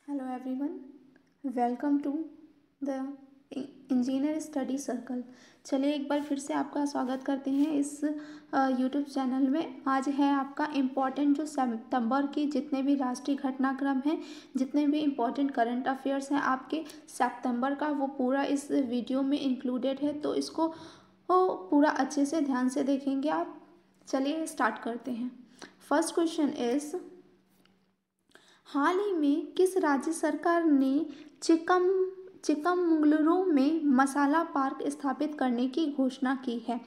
Hello everyone, welcome to the Engineer Study Circle. चलिए एक बार फिर से आपका स्वागत करते हैं इस यूट्यूब चैनल में। आज है आपका इम्पॉर्टेंट जो सितंबर की जितने भी राष्ट्रीय घटनाक्रम हैं, जितने भी इम्पॉर्टेंट करंट अफेयर्स हैं आपके सितंबर का, वो पूरा इस वीडियो में इंक्लूडेड है। तो इसको पूरा अच्छे से ध्यान से देखेंगे आप। चलिए स्टार्ट करते हैं। फर्स्ट क्वेश्चन इज, हाल ही में किस राज्य सरकार ने चिकमंगलुरु में मसाला पार्क स्थापित करने की घोषणा की है?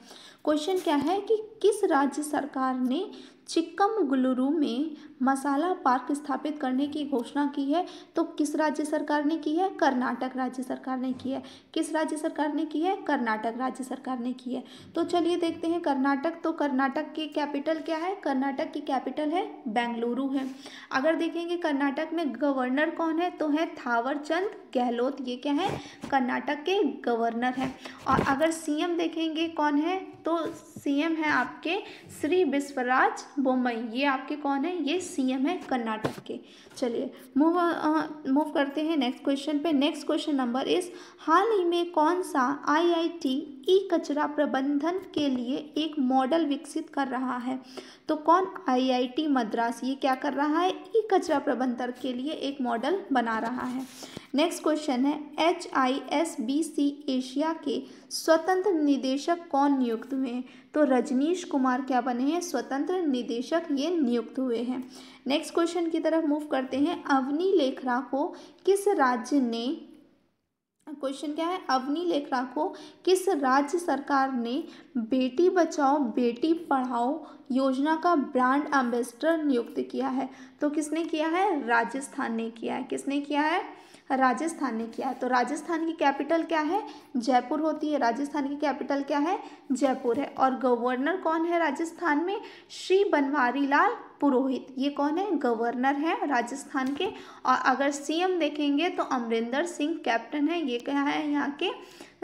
क्वेश्चन क्या है कि किस राज्य सरकार ने चिकमंगलुरु में मसाला पार्क स्थापित करने की घोषणा की है? तो किस राज्य सरकार ने की है? कर्नाटक राज्य सरकार ने की है। किस राज्य सरकार ने की है? कर्नाटक राज्य सरकार ने की है। तो चलिए देखते हैं कर्नाटक। तो कर्नाटक की कैपिटल क्या है? कर्नाटक की कैपिटल है बेंगलुरु है। अगर देखेंगे कर्नाटक में गवर्नर कौन है, तो है थावरचंद गहलोत। ये क्या है? कर्नाटक के गवर्नर है। और अगर सीएम देखेंगे कौन है, तो सीएम है आपके श्री विश्वराज बोम्मई। ये आपके कौन है? ये सीएम है कर्नाटक के। चलिए मूव करते हैं नेक्स्ट क्वेश्चन पे। नेक्स्ट क्वेश्चन नंबर इज, हाल ही में कौन सा आईआईटी ई कचरा प्रबंधन के लिए एक मॉडल विकसित कर रहा है? तो कौन? आईआईटी मद्रास। ये क्या कर रहा है? ई कचरा प्रबंधन के लिए एक मॉडल बना रहा है। नेक्स्ट क्वेश्चन है, HISBC एशिया के स्वतंत्र निदेशक कौन नियुक्त हुए हैं? तो रजनीश कुमार क्या बने हैं? स्वतंत्र निदेशक ये नियुक्त हुए हैं। नेक्स्ट क्वेश्चन की तरफ मूव करते हैं। अवनी लेखरा को किस राज्य ने, क्वेश्चन क्या है, अवनी लेखरा को किस राज्य सरकार ने बेटी बचाओ बेटी पढ़ाओ योजना का ब्रांड एम्बेसडर नियुक्त किया है? तो किसने किया है? राजस्थान ने किया है। किसने किया है? राजस्थान ने किया है। तो राजस्थान की कैपिटल क्या है? जयपुर होती है। राजस्थान की कैपिटल क्या है? जयपुर है। और गवर्नर कौन है राजस्थान में? श्री बनवारी लाल पुरोहित। ये कौन है? गवर्नर है राजस्थान के। और अगर सीएम देखेंगे तो अमरिंदर सिंह कैप्टन है। ये क्या है? यहाँ के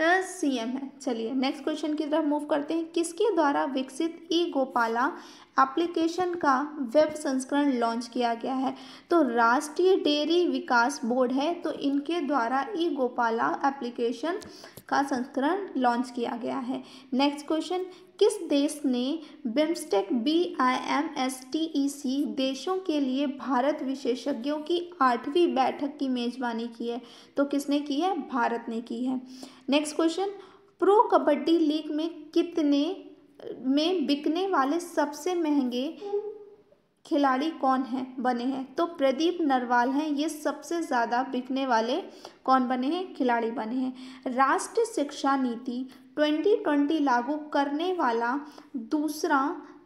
सीएम है। चलिए नेक्स्ट क्वेश्चन की तरफ मूव करते हैं। किसके द्वारा विकसित ई गोपाला एप्लीकेशन का वेब संस्करण लॉन्च किया गया है? तो राष्ट्रीय डेयरी विकास बोर्ड है, तो इनके द्वारा ई गोपाला एप्लीकेशन का संस्करण लॉन्च किया गया है। नेक्स्ट क्वेश्चन, किस देश ने बिम्स्टेक BIMSTEC देशों के लिए भारत विशेषज्ञों की 8वीं बैठक की मेजबानी की है? तो किसने की है? भारत ने की है। Next question, pro kabaddi league में कितने में बिकने वाले सबसे महंगे खिलाड़ी कौन हैं बने हैं? तो प्रदीप नरवाल हैं, ये सबसे ज़्यादा बिकने वाले कौन बने हैं? खिलाड़ी बने हैं। राष्ट्रीय शिक्षा नीति 2020 लागू करने वाला दूसरा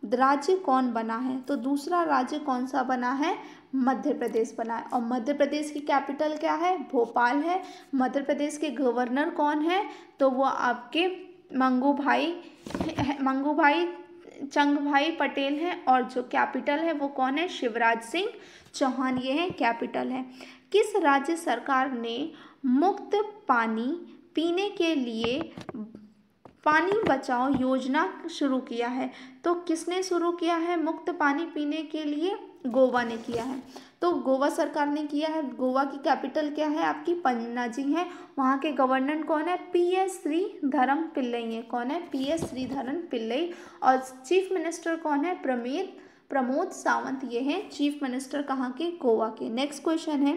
राज्य कौन बना है? तो दूसरा राज्य कौन सा बना है? मध्य प्रदेश बना है। और मध्य प्रदेश की कैपिटल क्या है? भोपाल है। मध्य प्रदेश के गवर्नर कौन है? तो वो आपके मंगूभाई चंगभाई पटेल हैं। और जो कैपिटल है वो कौन है? शिवराज सिंह चौहान, ये है कैपिटल है। किस राज्य सरकार ने मुक्त पानी पीने के लिए पानी बचाओ योजना शुरू किया है? तो किसने शुरू किया है मुक्त पानी पीने के लिए? गोवा ने किया है। तो गोवा सरकार ने किया है। गोवा की कैपिटल क्या है? आपकी पणजी है। वहाँ के गवर्नर कौन है? PS श्रीधरन पिल्लई है। कौन है? PS श्रीधरन पिल्लई। और चीफ मिनिस्टर कौन है? प्रमोद सावंत। ये हैं चीफ मिनिस्टर कहाँ के? गोवा के। नेक्स्ट क्वेश्चन है,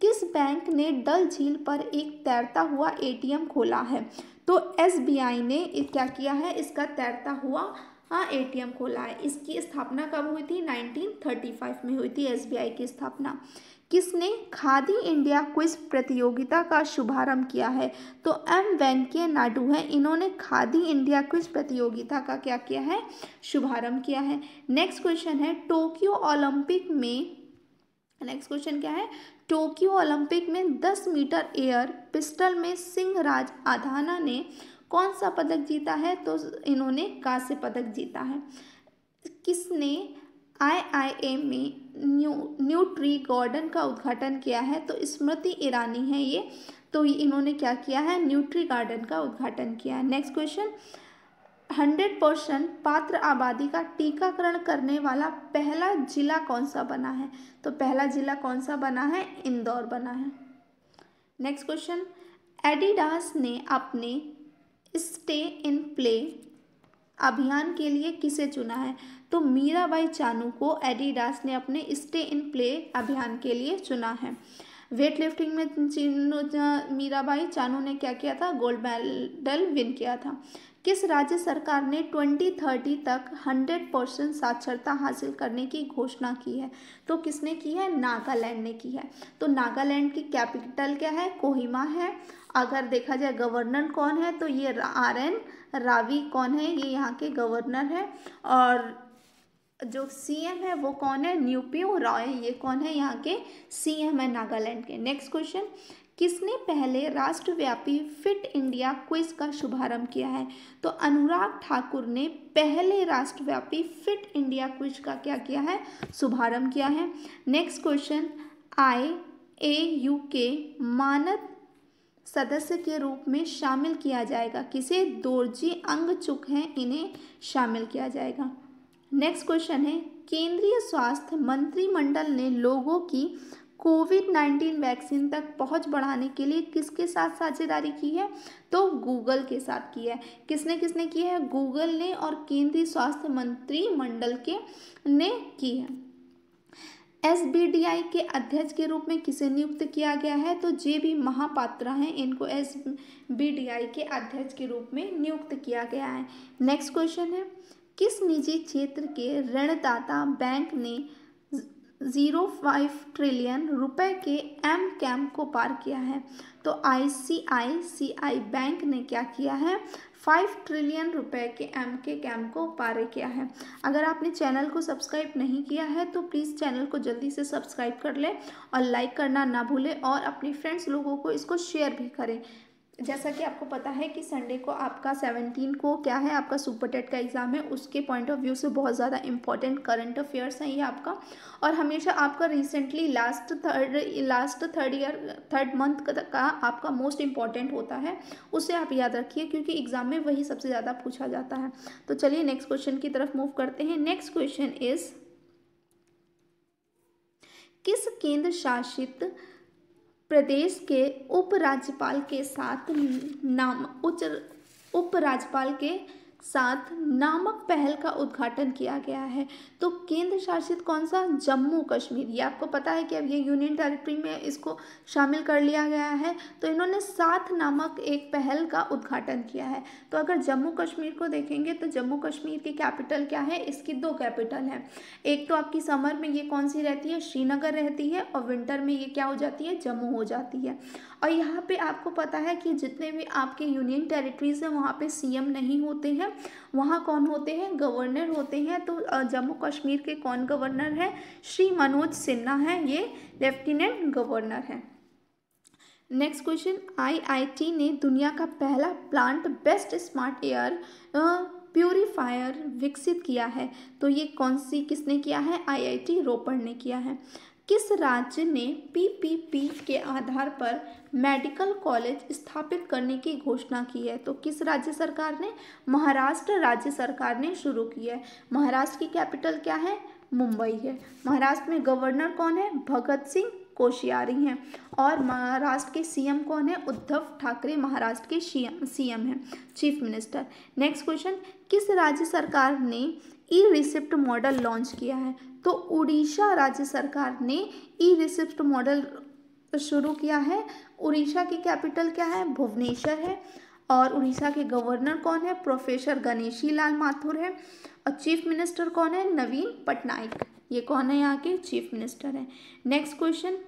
किस बैंक ने डल झील पर एक तैरता हुआ ATM खोला है? तो SBI ने क्या किया है? इसका तैरता हुआ ATM खोला है। इसकी स्थापना कब हुई थी? 1935 में हुई थी SBI की स्थापना। किसने खादी इंडिया क्विज प्रतियोगिता का शुभारंभ किया है? तो M वेंकैया नायडू है। इन्होंने खादी इंडिया क्विज प्रतियोगिता का क्या किया है? शुभारंभ किया है। नेक्स्ट क्वेश्चन है, टोक्यो ओलंपिक में, नेक्स्ट क्वेश्चन क्या है? टोक्यो ओलंपिक में 10 मीटर एयर पिस्टल में सिंहराज आधाना ने कौन सा पदक जीता है? तो इन्होंने कांस्य पदक जीता है। किसने IIA में न्यूट्री गार्डन का उद्घाटन किया है? तो स्मृति ईरानी है ये। तो इन्होंने क्या किया है? न्यूट्री गार्डन का उद्घाटन किया है। नेक्स्ट क्वेश्चन, 100% पात्र आबादी का टीकाकरण करने वाला पहला जिला कौन सा बना है? तो पहला जिला कौन सा बना है? इंदौर बना है। नेक्स्ट क्वेश्चन, एडिडास ने अपने स्टे इन प्ले अभियान के लिए किसे चुना है? तो मीराबाई चानू को एडिडास ने अपने स्टे इन प्ले अभियान के लिए चुना है। वेट लिफ्टिंग में मीराबाई चानू ने क्या किया था? गोल्ड मेडल विन किया था। किस राज्य सरकार ने 2030 तक 100% साक्षरता हासिल करने की घोषणा की है? तो किसने की है? नागालैंड ने की है। तो नागालैंड की कैपिटल क्या है? कोहिमा है। अगर देखा जाए गवर्नर कौन है, तो ये RN रावी कौन है? ये यहाँ के गवर्नर है। और जो CM है वो कौन है? न्यूपियो रॉय, ये कौन है? यहाँ के CM है नागालैंड के। नेक्स्ट क्वेश्चन, किसने पहले राष्ट्रव्यापी फिट इंडिया क्विज का शुभारंभ किया है? तो अनुराग ठाकुर ने पहले राष्ट्रव्यापी फिट इंडिया क्विज का क्या किया है? शुभारंभ किया है। नेक्स्ट क्वेश्चन, IAU के मानद सदस्य के रूप में शामिल किया जाएगा किसे? दोरजी अंगचुक हैं, इन्हें शामिल किया जाएगा। नेक्स्ट क्वेश्चन है, केंद्रीय स्वास्थ्य मंत्रिमंडल ने लोगों की कोविड-19 वैक्सीन तक पहुंच बढ़ाने के लिए किसके साथ साझेदारी की है? तो गूगल के साथ की है। किसने किसने की है? गूगल ने और केंद्रीय स्वास्थ्य मंत्रिमंडल के ने की है। SBDI के अध्यक्ष के रूप में किसे नियुक्त किया गया है? तो JB महापात्रा हैं, इनको SBDI के अध्यक्ष के रूप में नियुक्त किया गया है। नेक्स्ट क्वेश्चन है, किस निजी क्षेत्र के ऋणदाता बैंक ने 0.5 ट्रिलियन रुपए के MCAM को पार किया है? तो ICICI बैंक ने क्या किया है? 5 ट्रिलियन रुपए के MCAM को पार किया है। अगर आपने चैनल को सब्सक्राइब नहीं किया है तो प्लीज़ चैनल को जल्दी से सब्सक्राइब कर लें और लाइक करना ना भूलें और अपने फ्रेंड्स लोगों को इसको शेयर भी करें। जैसा कि आपको पता है कि संडे को आपका 17 को क्या है? आपका सुपर टेट का एग्ज़ाम है। उसके पॉइंट ऑफ व्यू से बहुत ज़्यादा इंपॉर्टेंट करंट अफेयर्स हैं ये आपका, और हमेशा आपका रिसेंटली लास्ट थर्ड मंथ का आपका मोस्ट इम्पॉर्टेंट होता है, उसे आप याद रखिए क्योंकि एग्ज़ाम में वही सबसे ज़्यादा पूछा जाता है। तो चलिए नेक्स्ट क्वेश्चन की तरफ मूव करते हैं। नेक्स्ट क्वेश्चन इज, किस केंद्र शासित प्रदेश के उपराज्यपाल के साथ नामक पहल का उद्घाटन किया गया है? तो केंद्र शासित कौन सा? जम्मू कश्मीर। ये आपको पता है कि अब ये यूनियन टेरिटरी में इसको शामिल कर लिया गया है, तो इन्होंने साथ नामक एक पहल का उद्घाटन किया है। तो अगर जम्मू कश्मीर को देखेंगे तो जम्मू कश्मीर की कैपिटल क्या है? इसकी 2 कैपिटल है। एक तो आपकी समर में ये कौन सी रहती है? श्रीनगर रहती है, और विंटर में ये क्या हो जाती है? जम्मू हो जाती है। और यहाँ पे आपको पता है कि जितने भी आपके यूनियन टेरिटरीज हैं वहाँ पे CM नहीं होते हैं, वहाँ कौन होते हैं? गवर्नर होते हैं। तो जम्मू कश्मीर के कौन गवर्नर है? श्री मनोज सिन्हा है, ये लेफ्टिनेंट गवर्नर है। नेक्स्ट क्वेश्चन, IIT ने दुनिया का पहला plant based smart air purifier विकसित किया है। तो ये कौन सी किसने किया है? IIT रोपड़ ने किया है। किस राज्य ने PPP के आधार पर मेडिकल कॉलेज स्थापित करने की घोषणा की है? तो किस राज्य सरकार ने? महाराष्ट्र राज्य सरकार ने शुरू की है। महाराष्ट्र की कैपिटल क्या है? मुंबई है। महाराष्ट्र में गवर्नर कौन है? भगत सिंह कोश्यारी हैं। और महाराष्ट्र के CM कौन है? उद्धव ठाकरे महाराष्ट्र के CM हैं, चीफ मिनिस्टर। नेक्स्ट क्वेश्चन, किस राज्य सरकार ने ई-रिसिप्ट मॉडल लॉन्च किया है? तो उड़ीसा राज्य सरकार ने ई-रिसिप्ट मॉडल शुरू किया है। उड़ीसा की कैपिटल क्या है? भुवनेश्वर है। और उड़ीसा के गवर्नर कौन है? प्रोफेसर गणेशी लाल माथुर है। और चीफ मिनिस्टर कौन है? नवीन पटनायक। ये कौन है? यहाँ के चीफ मिनिस्टर हैं। Next question,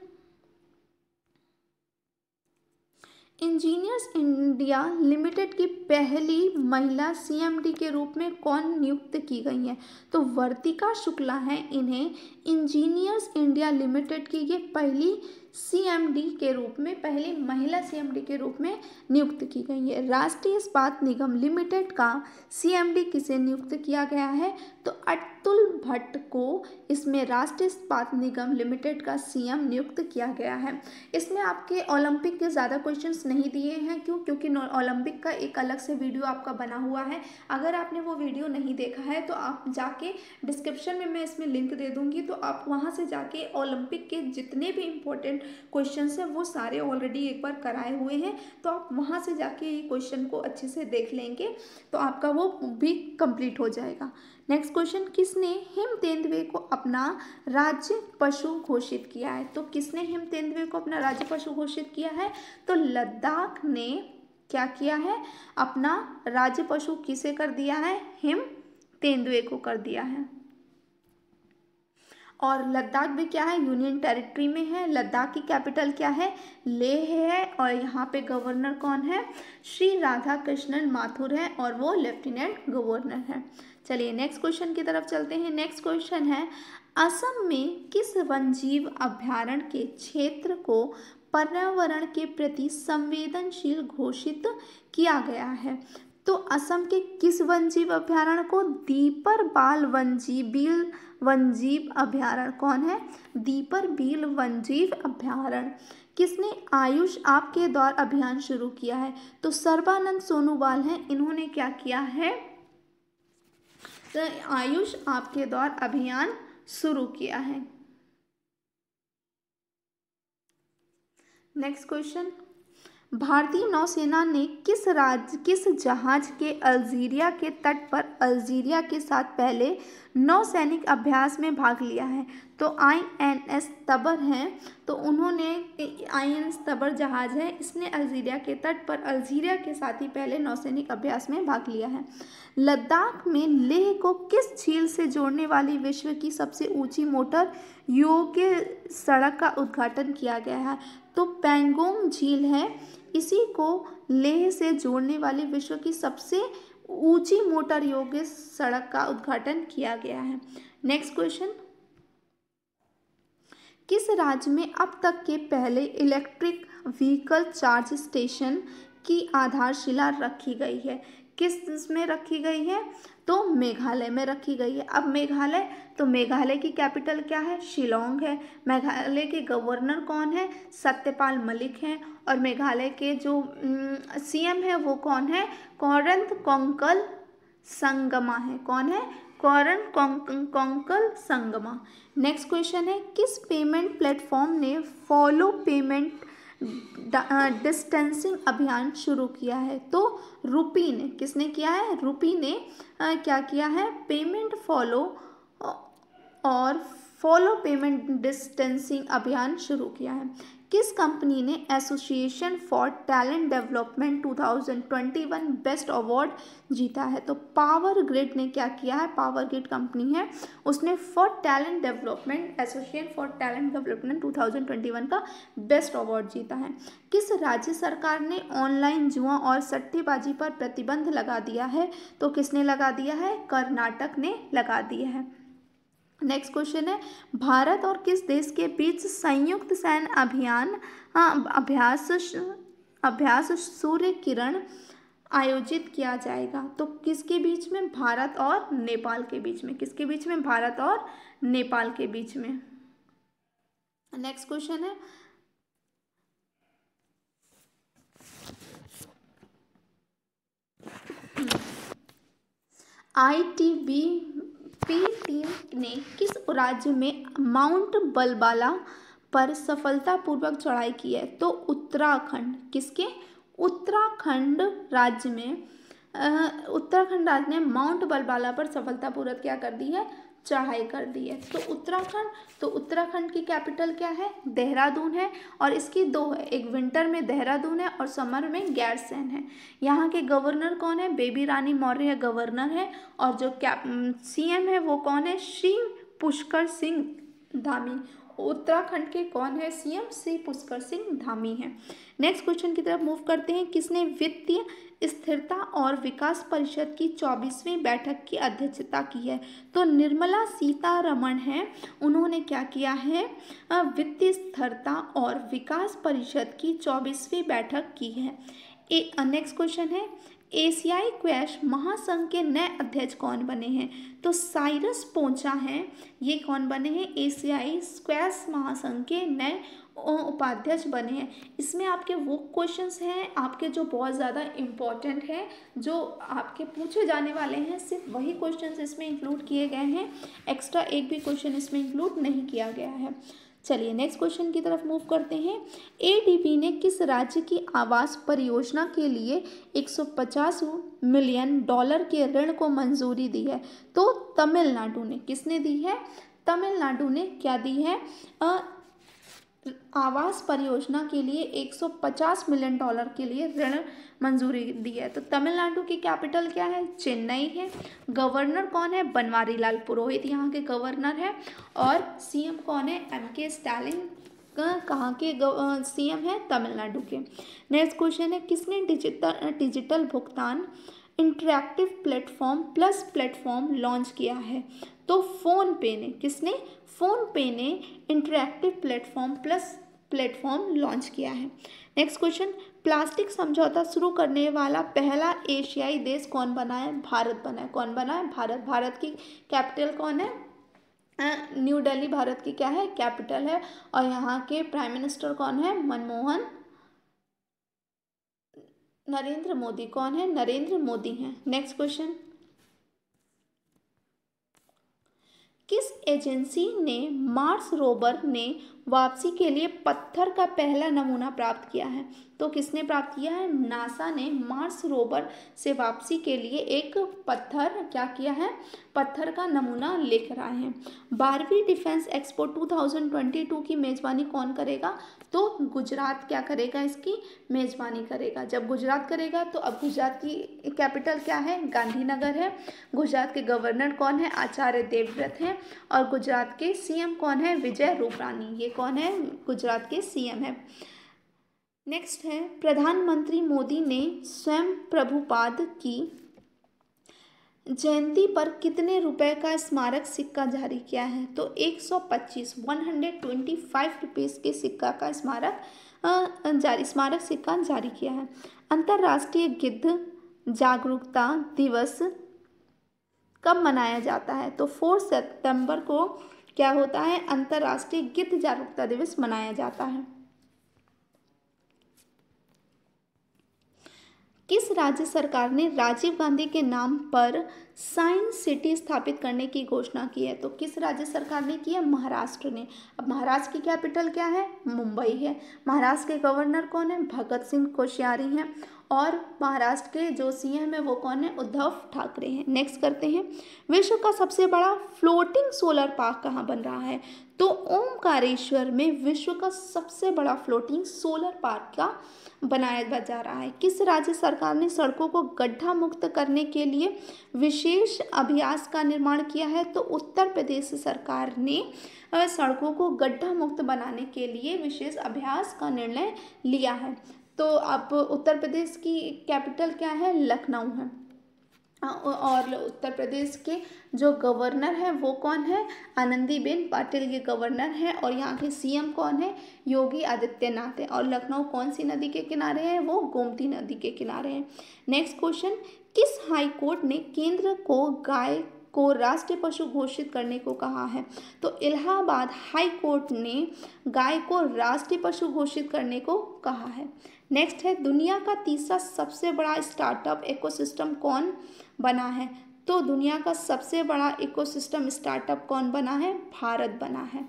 engineers India limited की पहली महिला CMD के रूप में कौन नियुक्त की गई हैं? तो वर्तिका शुक्ला हैं, इन्हें इंजीनियर्स इंडिया लिमिटेड की ये पहली सीएमडी के रूप में, पहली महिला सीएमडी के रूप में नियुक्त की गई है। राष्ट्रीय इस्पात निगम लिमिटेड का सीएमडी किसे नियुक्त किया गया है? तो अतुल भट्ट को इसमें राष्ट्रीय इस्पात निगम लिमिटेड का सीएम नियुक्त किया गया है। इसमें आपके ओलंपिक के ज़्यादा क्वेश्चंस नहीं दिए हैं, क्यों? क्योंकि ओलंपिक का एक अलग से वीडियो आपका बना हुआ है। अगर आपने वो वीडियो नहीं देखा है तो आप जाके डिस्क्रिप्शन में मैं इसमें लिंक दे दूँगी, तो आप वहाँ से जाके ओलंपिक के जितने भी इम्पोर्टेंट क्वेश्चंस हैं वो सारे ऑलरेडी एक बार कराए हुए हैं, तो आप वहाँ से जाके ये क्वेश्चन को अच्छे से देख लेंगे तो आपका वो भी कंप्लीट हो जाएगा। नेक्स्ट क्वेश्चन, किसने हिम तेंदुए को अपना राज्य पशु घोषित किया है? तो किसने हिम तेंदुए को अपना राज्य पशु घोषित किया है? तो लद्दाख ने क्या किया है? अपना राज्य पशु किसे कर दिया है? हिम तेंदुए को कर दिया है। और लद्दाख भी क्या है? यूनियन टेरिटरी में है। लद्दाख की कैपिटल क्या है? लेह है। और यहाँ पे गवर्नर कौन है? श्री राधा कृष्णन माथुर है और वो लेफ्टिनेंट गवर्नर है। चलिए नेक्स्ट क्वेश्चन की तरफ चलते हैं। नेक्स्ट क्वेश्चन है, असम में किस वन्यजीव अभयारण्य के क्षेत्र को पर्यावरण के प्रति संवेदनशील घोषित किया गया है? तो असम के किस वन्यजीव अभयारण्य को? दीपरबाल वन्यजीव अभयारण्य। कौन है? दीपरबील वन्यजीव अभयारण्य। किसने आयुष आपके द्वार अभियान शुरू किया है? तो सर्बानंद सोनोवाल हैं, इन्होंने क्या किया है? तो आयुष आपके द्वार अभियान शुरू किया है। नेक्स्ट क्वेश्चन, भारतीय नौसेना ने किस जहाज के अल्जीरिया के तट पर अल्जीरिया के साथ पहले नौसैनिक अभ्यास में भाग लिया है? तो INS तबर हैं, तो उन्होंने INS तबर जहाज है, इसने अल्जीरिया के तट पर अल्जीरिया के साथ ही पहले नौसैनिक अभ्यास में भाग लिया है। लद्दाख में लेह को किस झील से जोड़ने वाली विश्व की सबसे ऊंची मोटर योग्य सड़क का उद्घाटन किया गया है? तो पैंगोंग झील है, इसी को लेह से जोड़ने वाली विश्व की सबसे ऊंची मोटर योग्य सड़क का उद्घाटन किया गया है। नेक्स्ट क्वेश्चन, किस राज्य में अब तक के पहले इलेक्ट्रिक व्हीकल चार्ज स्टेशन की आधारशिला रखी गई है? किस में रखी गई है? तो मेघालय में रखी गई है। अब मेघालय, तो मेघालय की कैपिटल क्या है? शिलोंग है। मेघालय के गवर्नर कौन है? सत्यपाल मलिक हैं। और मेघालय के जो CM है वो कौन है? कोरंत कोंकल संगमा है। कौन है? कोरंत कोंकल संगमा। नेक्स्ट क्वेश्चन है, किस पेमेंट प्लेटफॉर्म ने फॉलो पेमेंट डिस्टेंसिंग अभियान शुरू किया है? तो रूपी ने। किसने किया है? रूपी ने क्या किया है? पेमेंट फॉलो और फॉलो पेमेंट डिस्टेंसिंग अभियान शुरू किया है। किस कंपनी ने association for talent development 2021 best award जीता है? तो पावर ग्रिड ने क्या किया है? पावर ग्रिड कंपनी है, उसने for talent development, association for talent development 2021 का बेस्ट अवार्ड जीता है। किस राज्य सरकार ने ऑनलाइन जुआ और सट्टेबाजी पर प्रतिबंध लगा दिया है? तो किसने लगा दिया है? कर्नाटक ने लगा दिया है। नेक्स्ट क्वेश्चन है, भारत और किस देश के बीच संयुक्त सैन्य अभ्यास सूर्य किरण आयोजित किया जाएगा? तो किसके बीच में? भारत और नेपाल के बीच में। किसके बीच में? भारत और नेपाल के बीच में। नेक्स्ट क्वेश्चन है, ITBP टीम ने किस राज्य में माउंट बलबाला पर सफलतापूर्वक चढ़ाई की है? तो उत्तराखंड। किसके? उत्तराखंड राज्य में उत्तराखंड राज्य ने माउंट बलबाला पर सफलतापूर्वक क्या कर दी है? चढ़ाई कर दी है। तो उत्तराखंड की कैपिटल क्या है? देहरादून है। और इसकी दो है, एक विंटर में देहरादून है और समर में गैरसैंण है। यहाँ के गवर्नर कौन है? बेबी रानी मौर्य गवर्नर है। और जो CM है वो कौन है? श्री पुष्कर सिंह धामी। उत्तराखंड के कौन है CM? श्री पुष्कर सिंह धामी है। नेक्स्ट क्वेश्चन की तरफ मूव करते हैं, किसने वित्तीय स्थिरता और विकास परिषद की 24वीं बैठक की अध्यक्षता की है? तो निर्मला सीतारमण है, उन्होंने क्या किया है, वित्तीय स्थिरता और विकास परिषद की 24वीं बैठक की है। नेक्स्ट क्वेश्चन है, एशियाई क्वैश महासंघ के नए अध्यक्ष कौन बने हैं? तो साइरस पोंचा हैं, ये कौन बने हैं, एशियाई स्क्वैश महासंघ के नए उपाध्यक्ष बने हैं। इसमें आपके वो क्वेश्चंस हैं आपके जो बहुत ज़्यादा इम्पोर्टेंट हैं, जो आपके पूछे जाने वाले हैं, सिर्फ वही क्वेश्चंस इसमें इंक्लूड किए गए हैं, एक्स्ट्रा एक भी क्वेश्चन इसमें इंक्लूड नहीं किया गया है। चलिए नेक्स्ट क्वेश्चन की तरफ मूव करते हैं। एडीबी ने किस राज्य की आवास परियोजना के लिए $150 मिलियन के ऋण को मंजूरी दी है? तो तमिलनाडु ने। किसने दी है? तमिलनाडु ने क्या दी है? आवास परियोजना के लिए $150 मिलियन के लिए ऋण मंजूरी दी है। तो तमिलनाडु की कैपिटल क्या है? चेन्नई है। गवर्नर कौन है? बनवारी लाल पुरोहित यहाँ के गवर्नर है। और सीएम कौन है? एमके स्टालिन। कहाँ के सीएम है? तमिलनाडु के। नेक्स्ट क्वेश्चन है, किसने डिजिटल भुगतान interactive platform plus platform launch किया है? तो फोन पे ने। किसने? फोन पे ने interactive platform plus platform launch किया है। नेक्स्ट क्वेश्चन, प्लास्टिक समझौता शुरू करने वाला पहला एशियाई देश कौन बना है? भारत बना है। कौन बना है? भारत। भारत की कैपिटल कौन है? न्यू दिल्ली भारत की क्या है? कैपिटल है। और यहाँ के प्राइम मिनिस्टर कौन है? मनमोहन। नरेंद्र मोदी। कौन है? नरेंद्र मोदी हैं। नेक्स्ट क्वेश्चन, किस एजेंसी ने मार्स रोवर ने वापसी के लिए पत्थर का पहला नमूना प्राप्त किया है? तो किसने प्राप्त किया है? नासा ने मार्स रोवर से वापसी के लिए एक पत्थर क्या किया है? पत्थर का नमूना लेकर आए हैं। 12वीं डिफेंस एक्सपो 2022 की मेजबानी कौन करेगा? तो गुजरात क्या करेगा? इसकी मेजबानी करेगा। जब गुजरात करेगा तो अब गुजरात की कैपिटल क्या है? गांधीनगर है। गुजरात के गवर्नर कौन है? आचार्य देवव्रत हैं। और गुजरात के सीएम कौन है? विजय रूपाणी। ये कौन है? गुजरात के सीएम है। नेक्स्ट है, प्रधानमंत्री मोदी ने स्वयं प्रभुपाद की जयंती पर कितने रुपए का स्मारक सिक्का जारी किया है? तो 125 रुपीज़ के सिक्का का स्मारक सिक्का जारी किया है। अंतर्राष्ट्रीय गिद्ध जागरूकता दिवस कब मनाया जाता है? तो 4 सितंबर को क्या होता है? अंतर्राष्ट्रीय गिद्ध जागरूकता दिवस मनाया जाता है। किस राज्य सरकार ने राजीव गांधी के नाम पर साइंस सिटी स्थापित करने की घोषणा की है? तो किस राज्य सरकार ने की है? महाराष्ट्र ने। अब महाराष्ट्र की कैपिटल क्या है? मुंबई है। महाराष्ट्र के गवर्नर कौन है? भगत सिंह कोश्यारी हैं। और महाराष्ट्र के जो सीएम है वो कौन है? उद्धव ठाकरे हैं। नेक्स्ट करते हैं, विश्व का सबसे बड़ा फ्लोटिंग सोलर पार्क कहाँ बन रहा है? तो ओमकारेश्वर में विश्व का सबसे बड़ा फ्लोटिंग सोलर पार्क का बनाया जा रहा है। किस राज्य सरकार ने सड़कों को गड्ढा मुक्त करने के लिए विशेष अभ्यास का निर्माण किया है? तो उत्तर प्रदेश सरकार ने सड़कों को गड्ढा मुक्त बनाने के लिए विशेष अभ्यास का निर्णय लिया है। तो अब उत्तर प्रदेश की कैपिटल क्या है? लखनऊ है। और उत्तर प्रदेश के जो गवर्नर है वो कौन है? आनंदीबेन पटेल ये गवर्नर है। और यहाँ के सीएम कौन है? योगी आदित्यनाथ है। और लखनऊ कौन सी नदी के किनारे है? वो गोमती नदी के किनारे है। नेक्स्ट क्वेश्चन, किस हाई कोर्ट ने केंद्र को गाय को राष्ट्रीय पशु घोषित करने को कहा है? तो इलाहाबाद हाई कोर्ट ने गाय को राष्ट्रीय पशु घोषित करने को कहा है। नेक्स्ट है, दुनिया का तीसरा सबसे बड़ा स्टार्टअप इकोसिस्टम कौन बना है? तो दुनिया का सबसे बड़ा इकोसिस्टम स्टार्टअप कौन बना है? भारत बना है।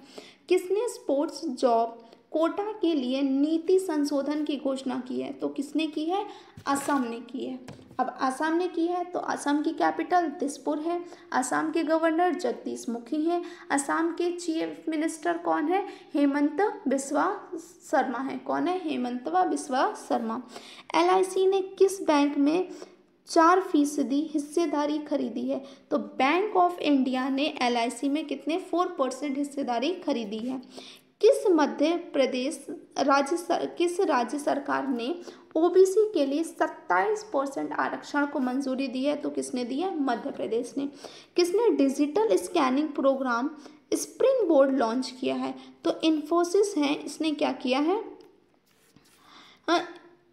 किसने स्पोर्ट्स जॉब कोटा के लिए नीति संशोधन की घोषणा की है? तो किसने की है? असम ने की है। अब असम ने की है तो असम की कैपिटल दिसपुर है। असम के गवर्नर जगदीश मुखी हैं। असम के चीफ मिनिस्टर कौन है? हेमंत बिस्वा शर्मा है। कौन है? हेमंत बिस्वा शर्मा। LIC ने किस बैंक में 4% हिस्सेदारी खरीदी है? तो बैंक ऑफ इंडिया ने LIC में कितने 4% हिस्सेदारी खरीदी है। किस राज्य सरकार ने ओबीसी के लिए 27% आरक्षण को मंजूरी दी है, तो किसने दी है? मध्य प्रदेश ने। किसने digital scanning program springboard launch किया है? तो इन्फोसिस है, इसने क्या किया है?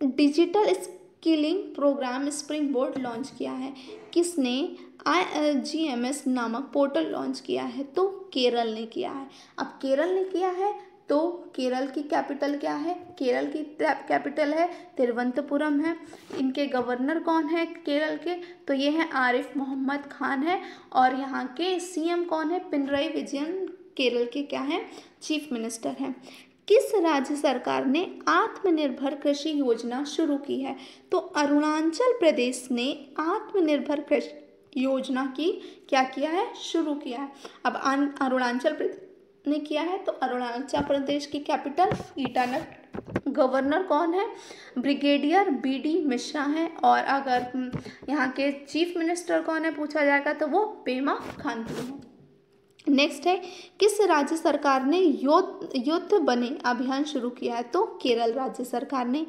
Digital skilling program springboard launch किया है। किसने IGMS नामक पोर्टल लॉन्च किया है? तो केरल ने किया है। अब केरल ने किया है तो केरल की कैपिटल क्या है? केरल की कैपिटल है तिरुवनंतपुरम है। इनके गवर्नर कौन है केरल के? तो ये है आरिफ मोहम्मद खान है। और यहाँ के CM कौन है? पिनराई विजयन केरल के क्या है? चीफ मिनिस्टर हैं। किस राज्य सरकार ने आत्मनिर्भर कृषि योजना शुरू की है? तो अरुणाचल प्रदेश ने आत्मनिर्भर कृषि योजना की क्या किया है? शुरू किया है। अब अरुणाचल प्रदेश ने किया है तो अरुणाचल प्रदेश की कैपिटल ईटानगर। गवर्नर कौन है? ब्रिगेडियर BD मिश्रा है। और अगर यहाँ के चीफ मिनिस्टर कौन है पूछा जाएगा तो वो पेमा खांडू है। नेक्स्ट है, किस राज्य सरकार ने युद्ध बने अभियान शुरू किया है? तो केरल राज्य सरकार ने।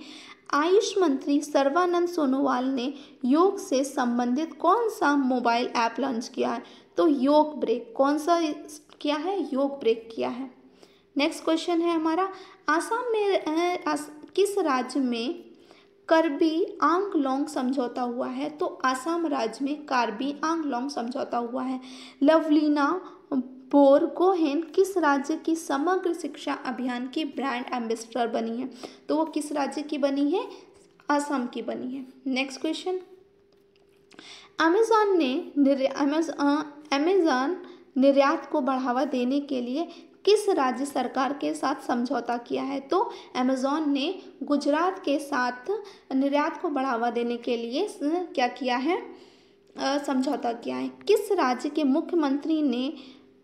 आयुष मंत्री सर्बानंद सोनोवाल ने योग से संबंधित कौन सा मोबाइल ऐप लॉन्च किया है? तो योग ब्रेक। कौन सा किया है? योग ब्रेक किया है। नेक्स्ट क्वेश्चन है हमारा, आसाम में किस राज्य में कार्बी आंगलोंग समझौता हुआ है? तो आसाम राज्य में कार्बी आंगलोंग समझौता हुआ है। लवलीना बोरगोहेन किस राज्य की समग्र शिक्षा अभियान की ब्रांड एम्बेसडर बनी है? तो वो किस राज्य की बनी है? असम की बनी है। नेक्स्ट क्वेश्चन, अमेज़न निर्यात को बढ़ावा देने के लिए किस राज्य सरकार के साथ समझौता किया है? तो अमेज़न ने गुजरात के साथ निर्यात को बढ़ावा देने के लिए क्या किया है? समझौता किया है। किस राज्य के मुख्यमंत्री ने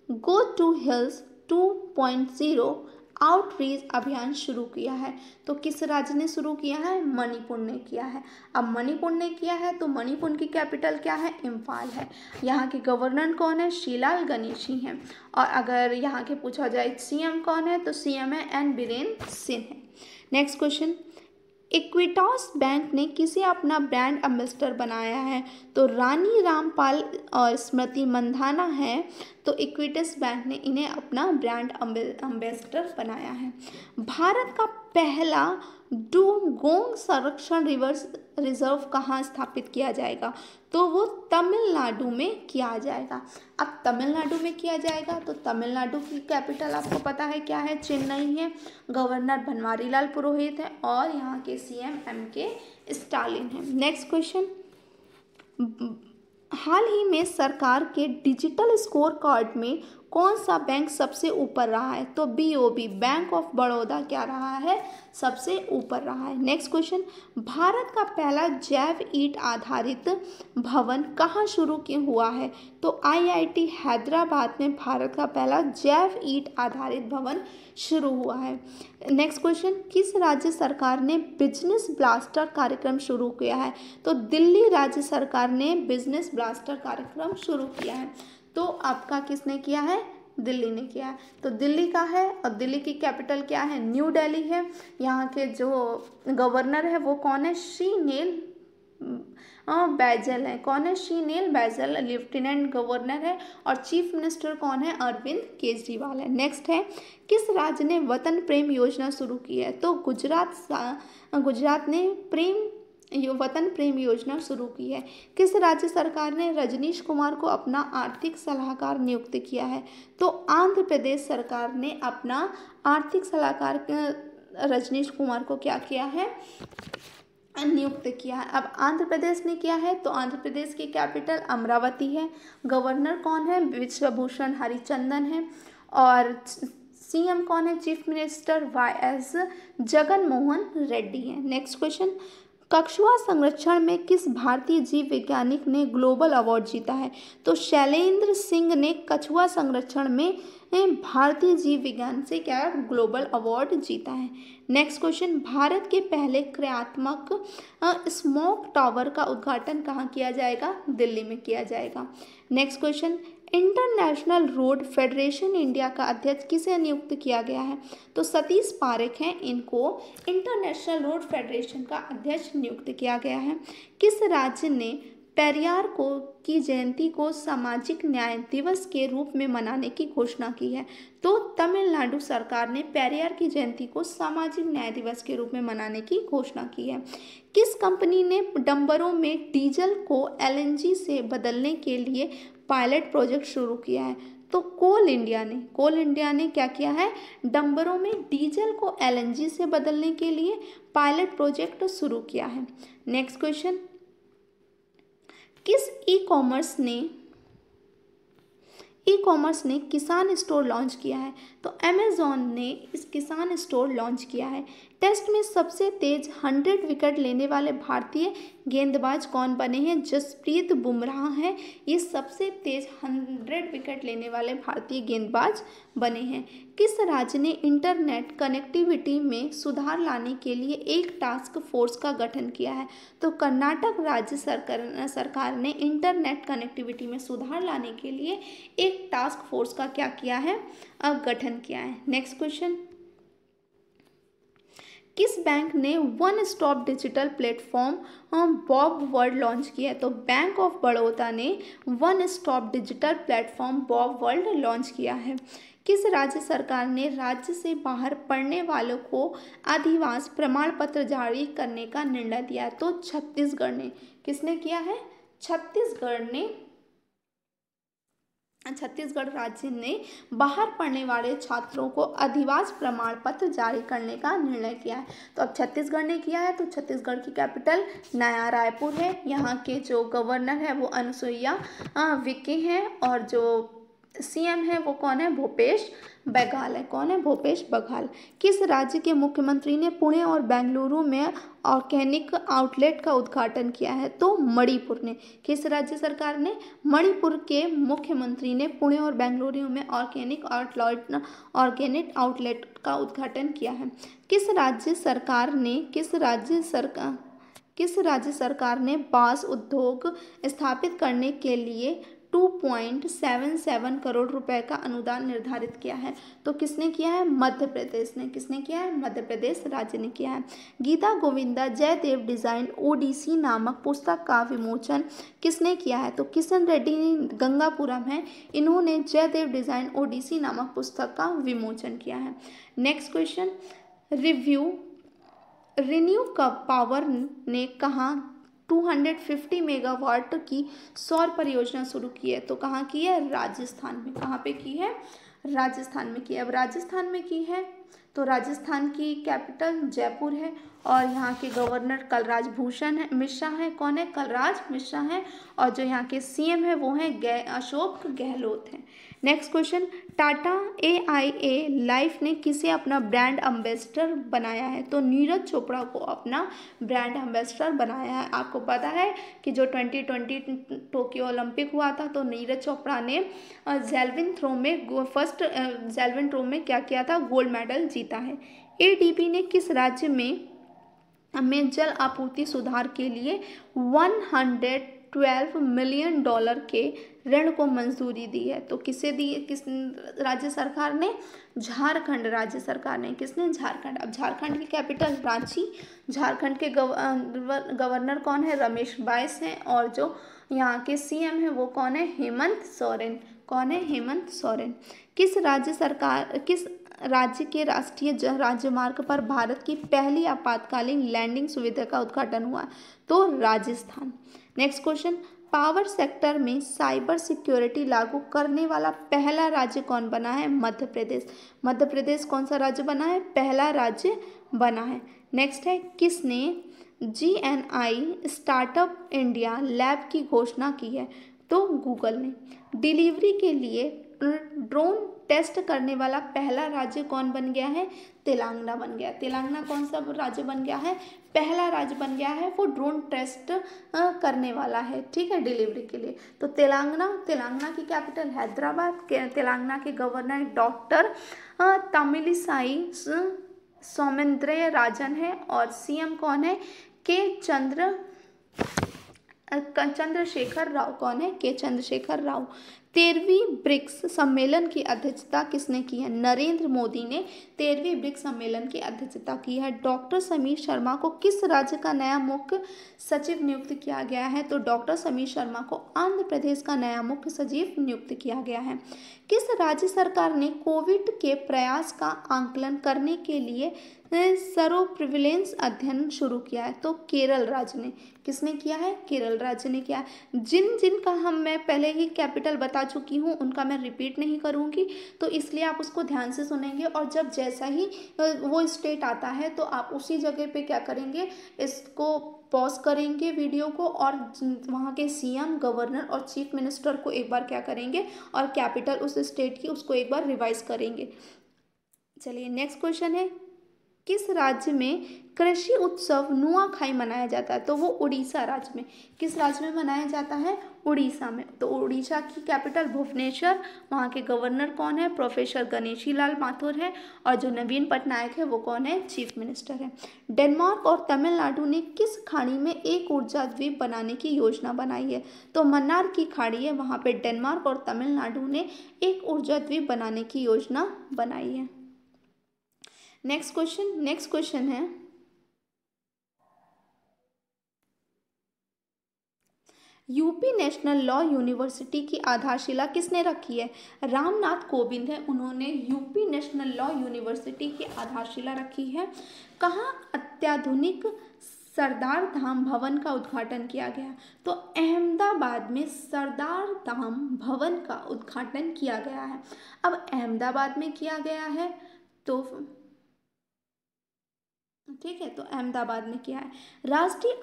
गो टू हिल्स 2.0 आउटरीच अभियान शुरू किया है? तो किस राज्य ने शुरू किया है? मणिपुर ने किया है। अब मणिपुर ने किया है तो मणिपुर की कैपिटल क्या है? इम्फाल है। यहाँ के गवर्नर कौन है? श्रीलाल गणेशी हैं। और अगर यहाँ के पूछा जाए CM कौन है? तो CM है N बीरेन सिंह है। नेक्स्ट क्वेश्चन, इक्विटास बैंक ने किसे अपना ब्रांड एम्बेसडर बनाया है? तो रानी रामपाल और स्मृति मंधाना है। तो इक्विटास बैंक ने इन्हें अपना ब्रांड एम्बेसडर बनाया है। भारत का पहला डुगोंग संरक्षण रिजर्व कहाँ स्थापित किया जाएगा? तो वो तमिलनाडु में किया जाएगा। अब तमिलनाडु में किया जाएगा तो तमिलनाडु की कैपिटल आपको पता है क्या है? चेन्नई है। गवर्नर बनवारीलाल पुरोहित है और यहाँ के CM MK स्टालिन है। नेक्स्ट क्वेश्चन, हाल ही में सरकार के डिजिटल स्कोर कार्ड में कौन सा बैंक सबसे ऊपर रहा है? तो BOB बैंक ऑफ बड़ौदा क्या रहा है? सबसे ऊपर रहा है। नेक्स्ट क्वेश्चन, भारत का पहला जैव ईंट आधारित भवन कहाँ शुरू हुआ है? तो IIT हैदराबाद में भारत का पहला जैव ईंट आधारित भवन शुरू हुआ है। नेक्स्ट क्वेश्चन, किस राज्य सरकार ने बिजनेस ब्लास्टर कार्यक्रम शुरू किया है? तो दिल्ली राज्य सरकार ने बिजनेस ब्लास्टर कार्यक्रम शुरू किया है। तो आपका किसने किया है? दिल्ली ने किया है। तो दिल्ली का है और दिल्ली की कैपिटल क्या है? न्यू दिल्ली है। यहाँ के जो गवर्नर है वो कौन है? शीनेल बैजल है। कौन है? शीनेल बैजल लेफ्टिनेंट गवर्नर है। और चीफ मिनिस्टर कौन है? अरविंद केजरीवाल है। नेक्स्ट है, किस राज्य ने वतन प्रेम योजना शुरू की है? तो गुजरात ने वतन प्रेम योजना शुरू की है। किस राज्य सरकार ने रजनीश कुमार को अपना आर्थिक सलाहकार नियुक्त किया है? तो आंध्र प्रदेश सरकार ने अपना आर्थिक सलाहकार रजनीश कुमार को क्या किया है? नियुक्त किया है। अब आंध्र प्रदेश ने किया है तो आंध्र प्रदेश की कैपिटल अमरावती है। गवर्नर कौन है? विश्वभूषण हरिचंदन है। और CM कौन है? Chief minister YS Jagan Mohan Reddy है। नेक्स्ट क्वेश्चन, कछुआ संरक्षण में किस भारतीय जीव वैज्ञानिक ने ग्लोबल अवार्ड जीता है? तो शैलेंद्र सिंह ने कछुआ संरक्षण में भारतीय जीव विज्ञान से क्या ग्लोबल अवार्ड जीता है। नेक्स्ट क्वेश्चन, भारत के पहले क्रियात्मक स्मोक टावर का उद्घाटन कहाँ किया जाएगा? दिल्ली में किया जाएगा। Next question, international road federation India का अध्यक्ष किसे नियुक्त किया गया है? तो सतीश पारेख हैं, इनको इंटरनेशनल रोड फेडरेशन का अध्यक्ष नियुक्त किया गया है। किस राज्य ने पेरियार की जयंती को सामाजिक न्याय दिवस के रूप में मनाने की घोषणा की है? तो तमिलनाडु सरकार ने पेरियार की जयंती को सामाजिक न्याय दिवस के रूप में मनाने की घोषणा की है। किस कंपनी ने डंबरों में डीजल को एलएनजी से बदलने के लिए पायलट प्रोजेक्ट शुरू किया है? तो कोल इंडिया ने क्या किया है? डंबरों में डीजल को एलएनजी से बदलने के लिए पायलट प्रोजेक्ट शुरू किया है। नेक्स्ट क्वेश्चन, किस ई कॉमर्स ने किसान स्टोर लॉन्च किया है? तो अमेज़ॉन ने इस किसान स्टोर लॉन्च किया है। टेस्ट में सबसे तेज 100 विकेट लेने वाले भारतीय गेंदबाज कौन बने हैं? जसप्रीत बुमराह हैं, ये सबसे तेज 100 विकेट लेने वाले भारतीय गेंदबाज बने हैं। किस राज्य ने इंटरनेट कनेक्टिविटी में सुधार लाने के लिए एक टास्क फोर्स का गठन किया है? तो कर्नाटक राज्य सरकार ने इंटरनेट कनेक्टिविटी में सुधार लाने के लिए एक टास्क फोर्स का क्या किया है? गठन किया है। नेक्स्ट क्वेश्चन, किस बैंक ने one stop digital platform Bob world launch किया है? तो बैंक ऑफ बड़ौदा ने one stop digital platform Bob world launch किया है। किस राज्य सरकार ने राज्य से बाहर पढ़ने वालों को अधिवास प्रमाण पत्र जारी करने का निर्णय दिया है? तो छत्तीसगढ़ ने। किसने किया है? छत्तीसगढ़ राज्य ने बाहर पढ़ने वाले छात्रों को अधिवास प्रमाण पत्र जारी करने का निर्णय किया है। तो अब छत्तीसगढ़ ने किया है, तो छत्तीसगढ़ की कैपिटल नया रायपुर है। यहाँ के जो गवर्नर है वो अनुसुईया विखे हैं, और जो सीएम है वो कौन है? भूपेश बघेल है। कौन है? भूपेश बघेल। किस राज्य के मुख्यमंत्री ने पुणे और बेंगलुरु में ऑर्गेनिक आउटलेट का उद्घाटन किया है? तो मणिपुर ने। किस राज्य सरकार ने? मणिपुर के मुख्यमंत्री ने पुणे और बेंगलुरु में ऑर्गेनिक आउटलेट का उद्घाटन किया है। किस राज्य सरकार ने बांस उद्योग स्थापित करने के लिए 2.77 करोड़ रुपए का अनुदान निर्धारित किया है? तो किसने किया है? मध्य प्रदेश ने। किसने किया है? मध्य प्रदेश राज्य ने किया है। गीता गोविंदा जयदेव डिजाइन ओडिसी नामक पुस्तक का विमोचन किसने किया है? तो किशन रेड्डी गंगापुरम है, इन्होंने जयदेव डिजाइन ओडिसी नामक पुस्तक का विमोचन किया है। नेक्स्ट क्वेश्चन, रिन्यू पावर ने कहाँ 250 मेगावाट की सौर परियोजना शुरू की है? तो कहाँ की है? राजस्थान में। कहाँ पे की है? राजस्थान में की है। अब राजस्थान में की है तो राजस्थान की कैपिटल जयपुर है, और यहाँ के गवर्नर कलराज मिश्रा है। कौन है? कलराज मिश्रा है। और जो यहाँ के सीएम है वो हैं अशोक गहलोत हैं। Next question, Tata AIA life ने किसे अपना ब्रांड एम्बेसडर बनाया है? तो नीरज चोपड़ा को अपना ब्रांड एम्बेसडर बनाया है। आपको पता है कि जो 2020 टोक्यो ओलंपिक हुआ था, तो नीरज चोपड़ा ने जैवलिन थ्रो में क्या किया था? गोल्ड मेडल जीता है। ADB ने किस राज्य में जल आपूर्ति सुधार के लिए $112 मिलियन के ऋण को मंजूरी दी है? तो किस राज्य सरकार ने? झारखंड राज्य सरकार ने। किसने? झारखंड। अब झारखंड की कैपिटल रांची। झारखंड के गवर्नर कौन है? रमेश बाइस हैं, और जो यहाँ के सीएम है वो कौन है? हेमंत सोरेन। कौन है? हेमंत सोरेन। किस राज्य के राष्ट्रीय राजमार्ग पर भारत की पहली आपातकालीन लैंडिंग सुविधा का उद्घाटन हुआ? तो Rajasthan. Next question, power sector में साइबर सिक्योरिटी लागू करने वाला पहला राज्य कौन बना है? मध्य प्रदेश। मध्य प्रदेश कौन सा राज्य बना है? पहला राज्य बना है। नेक्स्ट है, किसने GNI स्टार्टअप इंडिया लैब की घोषणा की है? तो गूगल ने। डिलीवरी के लिए ड्रोन टेस्ट करने वाला पहला राज्य कौन बन गया है? तेलंगाना बन गया। तेलंगाना कौन सा राज्य बन गया है? पहला राज्य बन गया है, वो ड्रोन टेस्ट करने वाला है, ठीक है, डिलीवरी के लिए। तो तेलंगाना की कैपिटल हैदराबाद। तेलंगाना के गवर्नर डॉक्टर तमिलिसाई सौमिंद्र राजन है, और सीएम कौन है? चंद्रशेखर राव। कौन है? चंद्रशेखर राव। 13वीं ब्रिक्स सम्मेलन की अध्यक्षता किसने की है? नरेंद्र मोदी ने 13वीं ब्रिक्स सम्मेलन की अध्यक्षता की है। डॉक्टर समीर शर्मा को किस राज्य का नया मुख्य सचिव नियुक्त किया गया है? तो डॉक्टर समीर शर्मा को आंध्र प्रदेश का नया मुख्य सचिव नियुक्त किया गया है। किस राज्य सरकार ने कोविड के प्रयास का आंकलन करने के लिए सरो प्रिविलेंस अध्ययन शुरू किया है? तो केरल राज्य ने। किसने किया है? केरल राज्य ने किया है। जिन जिन का मैं पहले ही कैपिटल बता चुकी हूँ उनका मैं रिपीट नहीं करूँगी, तो इसलिए आप उसको ध्यान से सुनेंगे और जब जैसा ही वो स्टेट आता है तो आप उसी जगह पे क्या करेंगे, इसको पॉज करेंगे वीडियो को और वहाँ के सीएम, गवर्नर और चीफ मिनिस्टर को एक बार क्या करेंगे और कैपिटल उस स्टेट की उसको एक बार रिवाइज करेंगे। चलिए नेक्स्ट क्वेश्चन है, किस राज्य में कृषि उत्सव नुआखाई मनाया जाता है? तो वो उड़ीसा राज्य में। किस राज्य में मनाया जाता है? उड़ीसा में। तो उड़ीसा की कैपिटल भुवनेश्वर, वहाँ के गवर्नर कौन है? प्रोफेसर गणेशी लाल माथुर है और जो नवीन पटनायक है वो कौन है? चीफ मिनिस्टर है। डेनमार्क और तमिलनाडु ने किस खाड़ी में एक ऊर्जा द्वीप बनाने की योजना बनाई है? तो मन्नार की खाड़ी है, वहाँ पे डेनमार्क और तमिलनाडु ने एक ऊर्जा द्वीप बनाने की योजना बनाई है। नेक्स्ट क्वेश्चन है, यूपी नेशनल लॉ यूनिवर्सिटी की आधारशिला किसने रखी है? रामनाथ कोविंद है, उन्होंने यूपी नेशनल लॉ यूनिवर्सिटी की आधारशिला रखी है। कहाँ अत्याधुनिक सरदार धाम भवन का उद्घाटन किया गया? तो अहमदाबाद में सरदार धाम भवन का उद्घाटन किया गया है। अब अहमदाबाद में किया गया है तो ठीक है, तो अहमदाबाद में किया है। राष्ट्रीय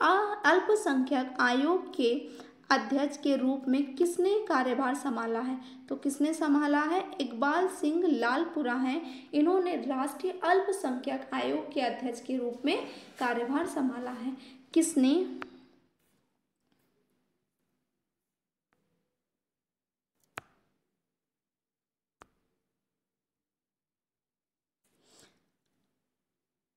अल्पसंख्यक आयोग के अध्यक्ष के रूप में किसने कार्यभार संभाला है? तो किसने संभाला है? इकबाल सिंह लालपुरा हैं, इन्होंने राष्ट्रीय अल्पसंख्यक आयोग के अध्यक्ष के रूप में कार्यभार संभाला है। किसने?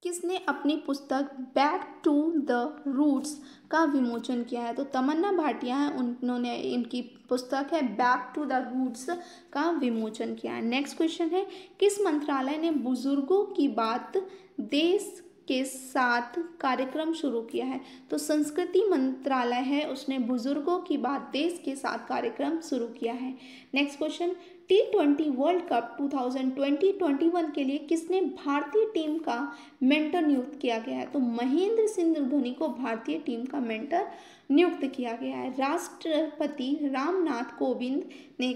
किसने अपनी पुस्तक बैक टू द रूट्स का विमोचन किया है? तो तमन्ना भाटिया हैं, उन्होंने इनकी पुस्तक है बैक टू द रूट्स का विमोचन किया है। नेक्स्ट क्वेश्चन है, किस मंत्रालय ने बुजुर्गों की बात देश के साथ कार्यक्रम शुरू किया है? तो संस्कृति मंत्रालय है, उसने बुजुर्गों की बात देश के साथ कार्यक्रम शुरू किया है। Next question, T20 world cup 2020-21 के लिए किसने भारतीय टीम का मेंटर नियुक्त किया गया है? तो महेंद्र सिंह धोनी को भारतीय टीम का मेंटर नियुक्त किया गया है। राष्ट्रपति रामनाथ कोविंद ने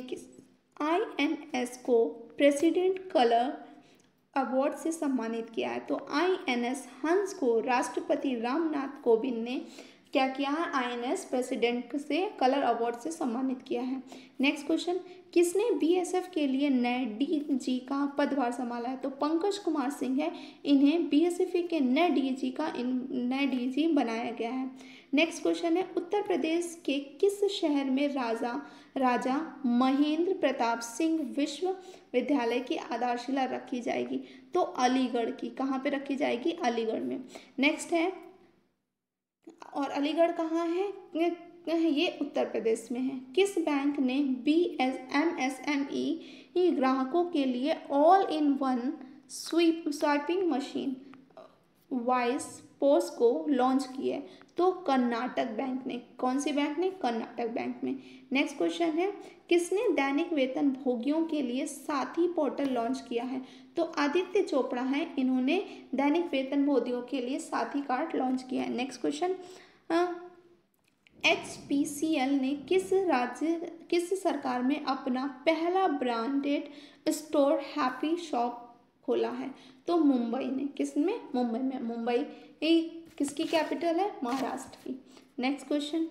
INS को प्रेसिडेंट कलर अवार्ड से सम्मानित किया है। तो INS हंस को राष्ट्रपति रामनाथ कोविंद ने क्या किया है? INS प्रेसिडेंट से कलर अवार्ड से सम्मानित किया है। नेक्स्ट क्वेश्चन, किसने BSF के लिए नए DG का पदभार संभाला है? तो पंकज कुमार सिंह है, इन्हें BSF के नए DG बनाया गया है। नेक्स्ट क्वेश्चन है, उत्तर प्रदेश के किस शहर में राजा महेंद्र प्रताप सिंह विश्वविद्यालय की आधारशिला रखी जाएगी? तो अलीगढ़ की। कहाँ पे रखी जाएगी? अलीगढ़ में। नेक्स्ट है, और अलीगढ़ कहाँ है? ये उत्तर प्रदेश में है। किस बैंक ने MSME ग्राहकों के लिए all in one swiping machine voice post को लॉन्च की है? तो कर्नाटक बैंक ने। कौन सी बैंक ने? कर्नाटक बैंक में। नेक्स्ट क्वेश्चन है, किसने दैनिक वेतन भोगियों के लिए साथी पोर्टल लॉन्च किया है? तो आदित्य चोपड़ा हैं, इन्होंने दैनिक वेतन भोगियों के लिए साथी कार्ड लॉन्च किया है। नेक्स्ट क्वेश्चन, HPCL ने किस सरकार में अपना पहला ब्रांडेड स्टोर हैप्पी शॉप खोला है? तो मुंबई ने। किसमें? मुंबई में। मुंबई किसकी कैपिटल है? महाराष्ट्र की। नेक्स्ट क्वेश्चन,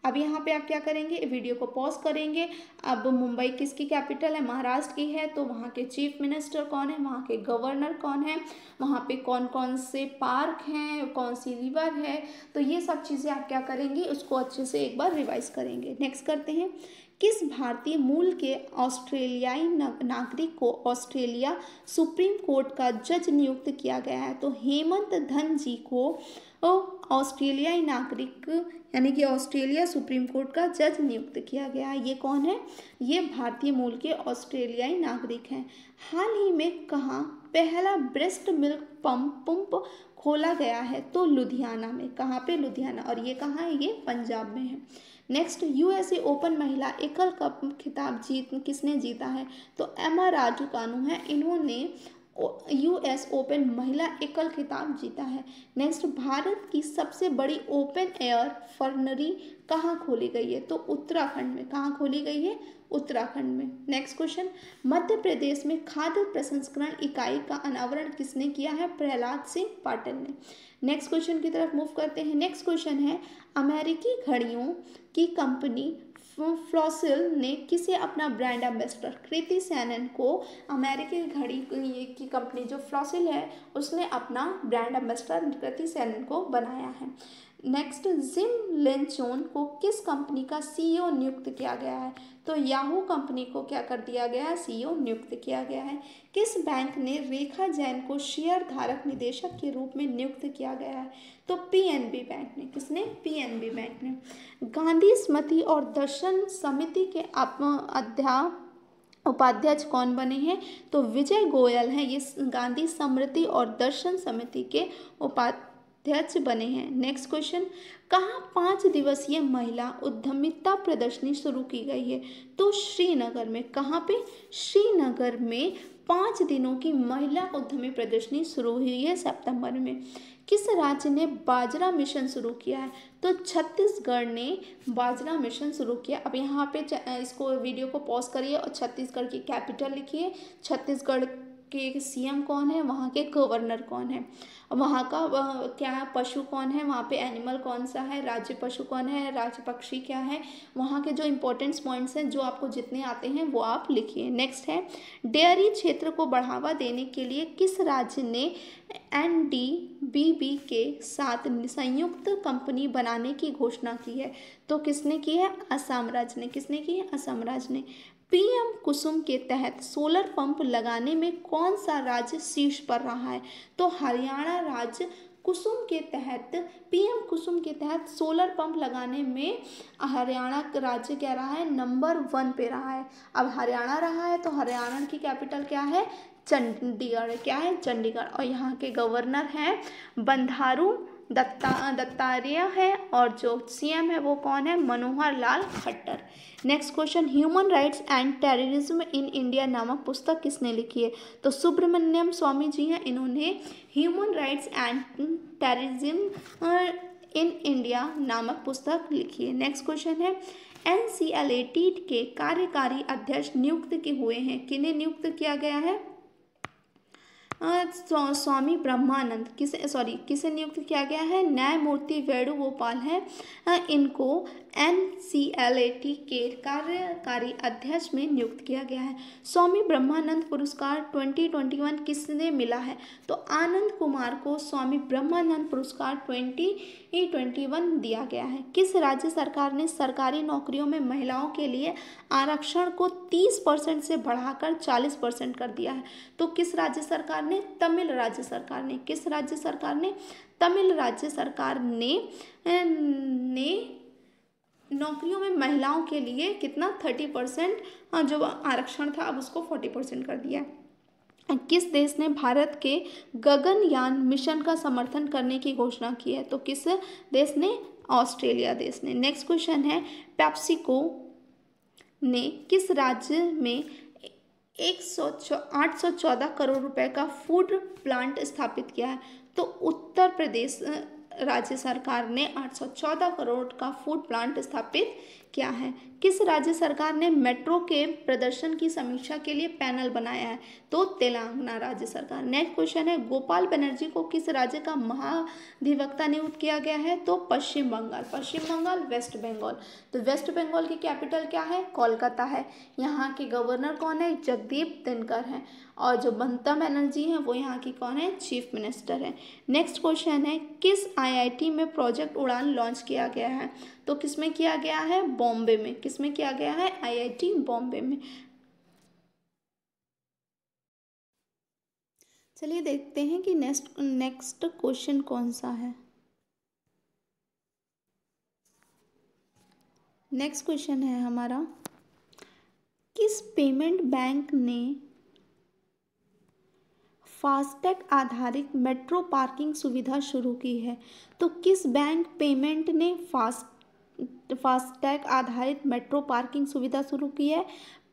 अब यहाँ पे आप क्या करेंगे? वीडियो को पॉज करेंगे। अब मुंबई किसकी कैपिटल है? महाराष्ट्र की है, तो वहाँ के चीफ मिनिस्टर कौन है? वहाँ के गवर्नर कौन है? वहाँ पे कौन कौन से पार्क हैं? कौन सी रिवर है? तो ये सब चीज़ें आप क्या करेंगे? उसको अच्छे से एक बार रिवाइज करेंगे। नेक्स्ट करते हैं, किस भारतीय मूल के ऑस्ट्रेलियाई नागरिक को ऑस्ट्रेलिया सुप्रीम कोर्ट का जज नियुक्त किया गया है? तो हेमंत धन जी को ऑस्ट्रेलियाई नागरिक यानी कि ऑस्ट्रेलिया सुप्रीम कोर्ट का जज नियुक्त किया गया है। ये कौन है? ये भारतीय मूल के ऑस्ट्रेलियाई नागरिक हैं। हाल ही में कहाँ पहला ब्रेस्ट मिल्क पंप खोला गया है? तो लुधियाना में। कहाँ पे? लुधियाना। और ये कहाँ है? ये पंजाब में है। नेक्स्ट, यूएसए ओपन महिला एकल कप खिताब किसने जीता है? तो एमा राडुकानु है, इन्होंने यूएस ओपन महिला एकल खिताब जीता है। नेक्स्ट, भारत की सबसे बड़ी ओपन एयर फर्नरी कहाँ खोली गई है? तो उत्तराखंड में। कहाँ खोली गई है? उत्तराखंड में। नेक्स्ट क्वेश्चन, मध्य प्रदेश में खाद्य प्रसंस्करण इकाई का अनावरण किसने किया है? प्रहलाद सिंह पाटिल ने। नेक्स्ट क्वेश्चन की तरफ मूव करते हैं। नेक्स्ट क्वेश्चन है, अमेरिकी घड़ियों की कंपनी फ्लॉसिल ने किसे अपना ब्रांड एम्बेसडर? कृति सैनन को अमेरिकी घड़ी की कंपनी जो फ्लॉसिल है उसने अपना ब्रांड एम्बेसडर कृति सैनन को बनाया है। नेक्स्ट, जिम लेंचोन को किस कंपनी का सीईओ नियुक्त किया गया है? तो याहू कंपनी को क्या कर दिया गया है? सीईओ नियुक्त किया गया है। किस बैंक ने रेखा जैन को शेयर धारक निदेशक के रूप में नियुक्त किया गया है? तो पीएनबी बैंक ने। किसने? पीएनबी बैंक ने। गांधी स्मृति और दर्शन समिति के उपाध्यक्ष कौन बने हैं? तो विजय गोयल हैं, ये गांधी स्मृति और दर्शन समिति के उपाध्यक्ष बने हैं। नेक्स्ट क्वेश्चन, कहाँ 5 दिवसीय महिला उद्यमिता प्रदर्शनी शुरू की गई है? तो श्रीनगर में। कहाँ पे? श्रीनगर में 5 दिनों की महिला उद्यमी प्रदर्शनी शुरू हुई है सितंबर में। किस राज्य ने बाजरा मिशन शुरू किया है? तो छत्तीसगढ़ ने बाजरा मिशन शुरू किया। अब यहाँ पे इसको वीडियो को पॉज करिए और छत्तीसगढ़ की कैपिटल लिखिए। छत्तीसगढ़ के सीएम कौन है? वहाँ के गवर्नर कौन है? वहाँ का क्या पशु कौन है? वहाँ पे एनिमल कौन सा है? राज्य पशु कौन है? राज्य पक्षी क्या है? वहाँ के जो इंपॉर्टेंट पॉइंट्स हैं जो आपको जितने आते हैं वो आप लिखिए। नेक्स्ट है, डेयरी क्षेत्र को बढ़ावा देने के लिए किस राज्य ने एनडीबीबी के साथ संयुक्त कंपनी बनाने की घोषणा की है? तो किसने की है? असम राज्य ने। किसने की है? असम राज्य ने। पीएम कुसुम के तहत सोलर पंप लगाने में कौन सा राज्य शीर्ष पर रहा है? तो हरियाणा राज्य कुसुम के तहत पीएम कुसुम के तहत सोलर पंप लगाने में हरियाणा राज्य क्या रहा है? नंबर 1 पे रहा है। अब हरियाणा रहा है तो हरियाणा की कैपिटल क्या है? चंडीगढ़। क्या है? चंडीगढ़। और यहाँ के गवर्नर हैं बंधारू दत्तात्रेय है और जो सीएम है वो कौन है? Manohar Lal Khattar. Next question, human rights and terrorism in India नामक पुस्तक किसने लिखी है? तो सुब्रमण्यम स्वामी जी हैं, इन्होंने human rights and terrorism in India नामक पुस्तक लिखी है। नेक्स्ट क्वेश्चन है, एनसीएलटी के कार्यकारी अध्यक्ष नियुक्त के हुए हैं? किन्हें नियुक्त किया गया है? स्वामी ब्रह्मानंद। किसे नियुक्त किया गया है? न्यायमूर्ति वेणुगोपाल है, इनको एनसीएलटी के कार्यकारी अध्यक्ष में नियुक्त किया गया है। स्वामी ब्रह्मानंद पुरस्कार 2021 किसने मिला है? तो आनंद कुमार को स्वामी ब्रह्मानंद पुरस्कार 2021 दिया गया है। किस राज्य सरकार ने सरकारी नौकरियों में महिलाओं के लिए आरक्षण को 30% से बढ़ाकर 40% कर दिया है? तो किस राज्य सरकार ने? तमिल राज्य सरकार ने। किस राज्य सरकार ने? तमिल राज्य सरकार ने नौकरियों में महिलाओं के लिए कितना 30% जो आरक्षण था अब उसको 40% कर दिया। किस देश ने भारत के गगनयान मिशन का समर्थन करने की घोषणा की है? तो किस देश ने? ऑस्ट्रेलिया देश ने। नेक्स्ट क्वेश्चन है, पेप्सिको ने किस राज्य में 814 करोड़ रुपए का फूड प्लांट स्थापित किया है? तो उत्तर प्रदेश राज्य सरकार ने 814 करोड़ का फूड प्लांट स्थापित किया है। किस राज्य सरकार ने मेट्रो के प्रदर्शन की समीक्षा के लिए पैनल बनाया है? तो तेलंगाना राज्य सरकार। नेक्स्ट क्वेश्चन है, गोपाल बनर्जी को किस राज्य का महाधिवक्ता नियुक्त किया गया है? तो पश्चिम बंगाल। पश्चिम बंगाल, वेस्ट बंगाल। तो वेस्ट बंगाल की कैपिटल क्या है? कोलकाता है। यहाँ के गवर्नर कौन है? जगदीप धनखड़ हैं। और जो ममता बनर्जी हैं वो यहाँ की कौन है? चीफ मिनिस्टर है। नेक्स्ट क्वेश्चन है, किस आईआईटी में प्रोजेक्ट उड़ान लॉन्च किया गया है? तो किसमें किया गया है? बॉम्बे में। किसमें किया गया है? आईआईटी बॉम्बे में। चलिए देखते हैं कि नेक्स्ट क्वेश्चन कौन सा है। नेक्स्ट क्वेश्चन है हमारा, किस पेमेंट बैंक ने फास्टैग आधारित मेट्रो पार्किंग सुविधा शुरू की है? तो किस बैंक पेमेंट ने फास्टैग आधारित मेट्रो पार्किंग सुविधा शुरू की है?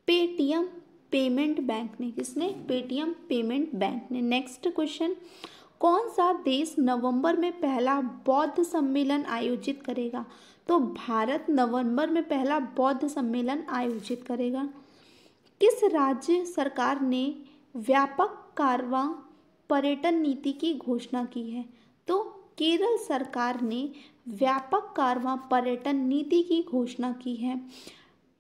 पेटीएम पेमेंट बैंक ने। किसने? पेटीएम पेमेंट बैंक ने। नेक्स्ट क्वेश्चन, कौन सा देश नवंबर में पहला बौद्ध सम्मेलन आयोजित करेगा? तो भारत नवंबर में पहला बौद्ध सम्मेलन आयोजित करेगा। किस राज्य सरकार ने व्यापक कारवां पर्यटन नीति की घोषणा की है? तो केरल सरकार ने व्यापक कारवां पर्यटन नीति की घोषणा की है।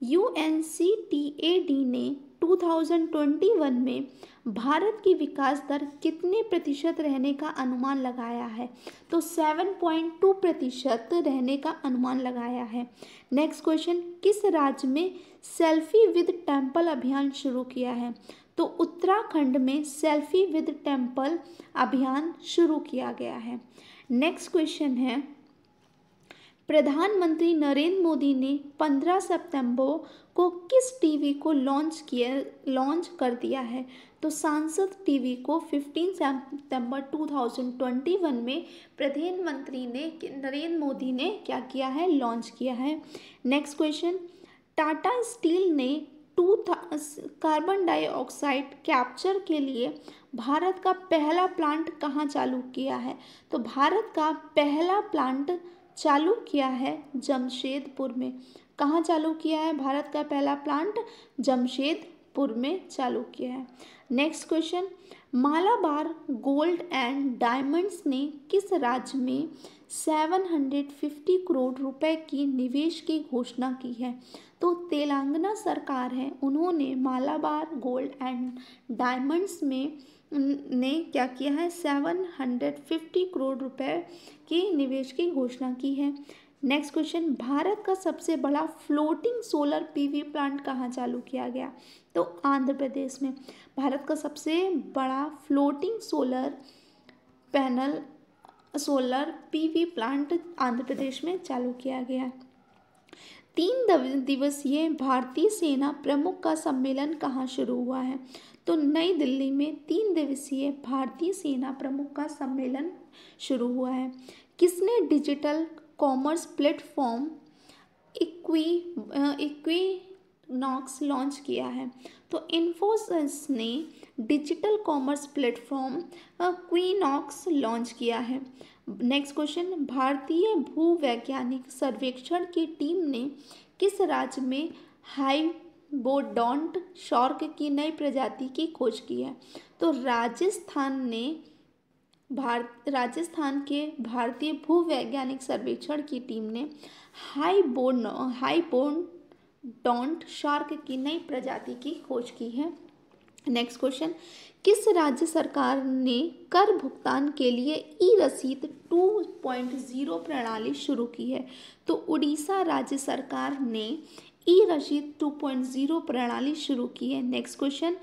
UNCTAD ने 2021 में भारत की विकास दर कितने प्रतिशत रहने का अनुमान लगाया है? तो 7.2% रहने का अनुमान लगाया है। नेक्स्ट क्वेश्चन, किस राज्य में सेल्फी विद टेम्पल अभियान शुरू किया है? तो उत्तराखंड में सेल्फी विद टेम्पल अभियान शुरू किया गया है। नेक्स्ट क्वेश्चन है, प्रधानमंत्री नरेंद्र मोदी ने 15 सितंबर को किस टीवी को लॉन्च कर दिया है? तो सांसद टीवी को 15 सितंबर 2021 में प्रधानमंत्री नरेंद्र मोदी ने क्या किया है? लॉन्च किया है। नेक्स्ट क्वेश्चन, टाटा स्टील ने कार्बन डाइऑक्साइड कैप्चर के लिए भारत का पहला प्लांट कहाँ चालू किया है? तो भारत का पहला प्लांट चालू किया है जमशेदपुर में। कहाँ चालू किया है? भारत का पहला प्लांट जमशेदपुर में चालू किया है। Next question, Malabar gold and diamonds ने किस राज्य में 750 करोड़ रुपए की निवेश की घोषणा की है? तो तेलंगाना सरकार है, उन्होंने मालाबार गोल्ड एंड डायमंड्स में ने क्या किया है? 750 करोड़ रुपए की निवेश की घोषणा की है। नेक्स्ट क्वेश्चन, भारत का सबसे बड़ा फ्लोटिंग सोलर पीवी प्लांट कहाँ चालू किया गया? तो आंध्र प्रदेश में भारत का सबसे बड़ा floating solar PV plant Andhra Pradesh में चालू किया गया। 3 दिवसीय भारतीय सेना प्रमुख का सम्मेलन कहाँ शुरू हुआ है? तो नई दिल्ली में 3 दिवसीय भारतीय सेना प्रमुख का सम्मेलन शुरू हुआ है। किसने digital commerce platform equinox launch किया है? तो इन्फोसिस ने डिजिटल कॉमर्स प्लेटफॉर्म क्विनॉक्स लॉन्च किया है। नेक्स्ट क्वेश्चन, भारतीय भूवैज्ञानिक सर्वेक्षण की टीम ने किस राज्य में हाइबोडोंट शार्क की नई प्रजाति की खोज की है? तो राजस्थान के भारतीय भूवैज्ञानिक सर्वेक्षण की टीम ने हाइबोडोंट शार्क की नई प्रजाति की खोज की है। नेक्स्ट क्वेश्चन, किस राज्य सरकार ने कर भुगतान के लिए ई रसीद 2.0 प्रणाली शुरू की है? तो उड़ीसा राज्य सरकार ने ई रसीद 2.0 प्रणाली शुरू की है। Next question,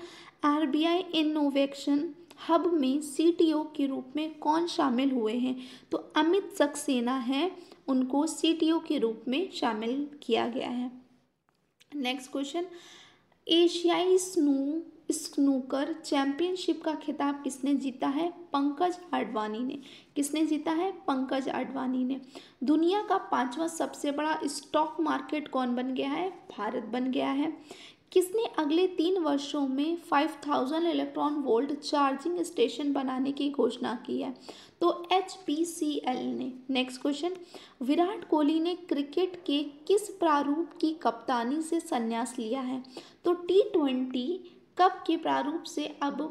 RBI innovation hub में CTO के रूप में कौन शामिल हुए हैं? तो अमित सक्सेना है, उनको CTO के रूप में शामिल किया गया है। नेक्स्ट क्वेश्चन, एशियाई स्नूकर चैंपियनशिप का खिताब किसने जीता है? पंकज अडवाणी ने। किसने जीता है? पंकज अडवाणी ने। दुनिया का 5वां सबसे बड़ा स्टॉक मार्केट कौन बन गया है? भारत बन गया है। किसने अगले 3 वर्षों में 5000 इलेक्ट्रॉन वोल्ट चार्जिंग स्टेशन बनाने की घोषणा की है? तो HPCL ने। नेक्स्ट क्वेश्चन, विराट कोहली ने क्रिकेट के किस प्रारूप की कप्तानी से संन्यास लिया है? तो T20 कप के प्रारूप से अब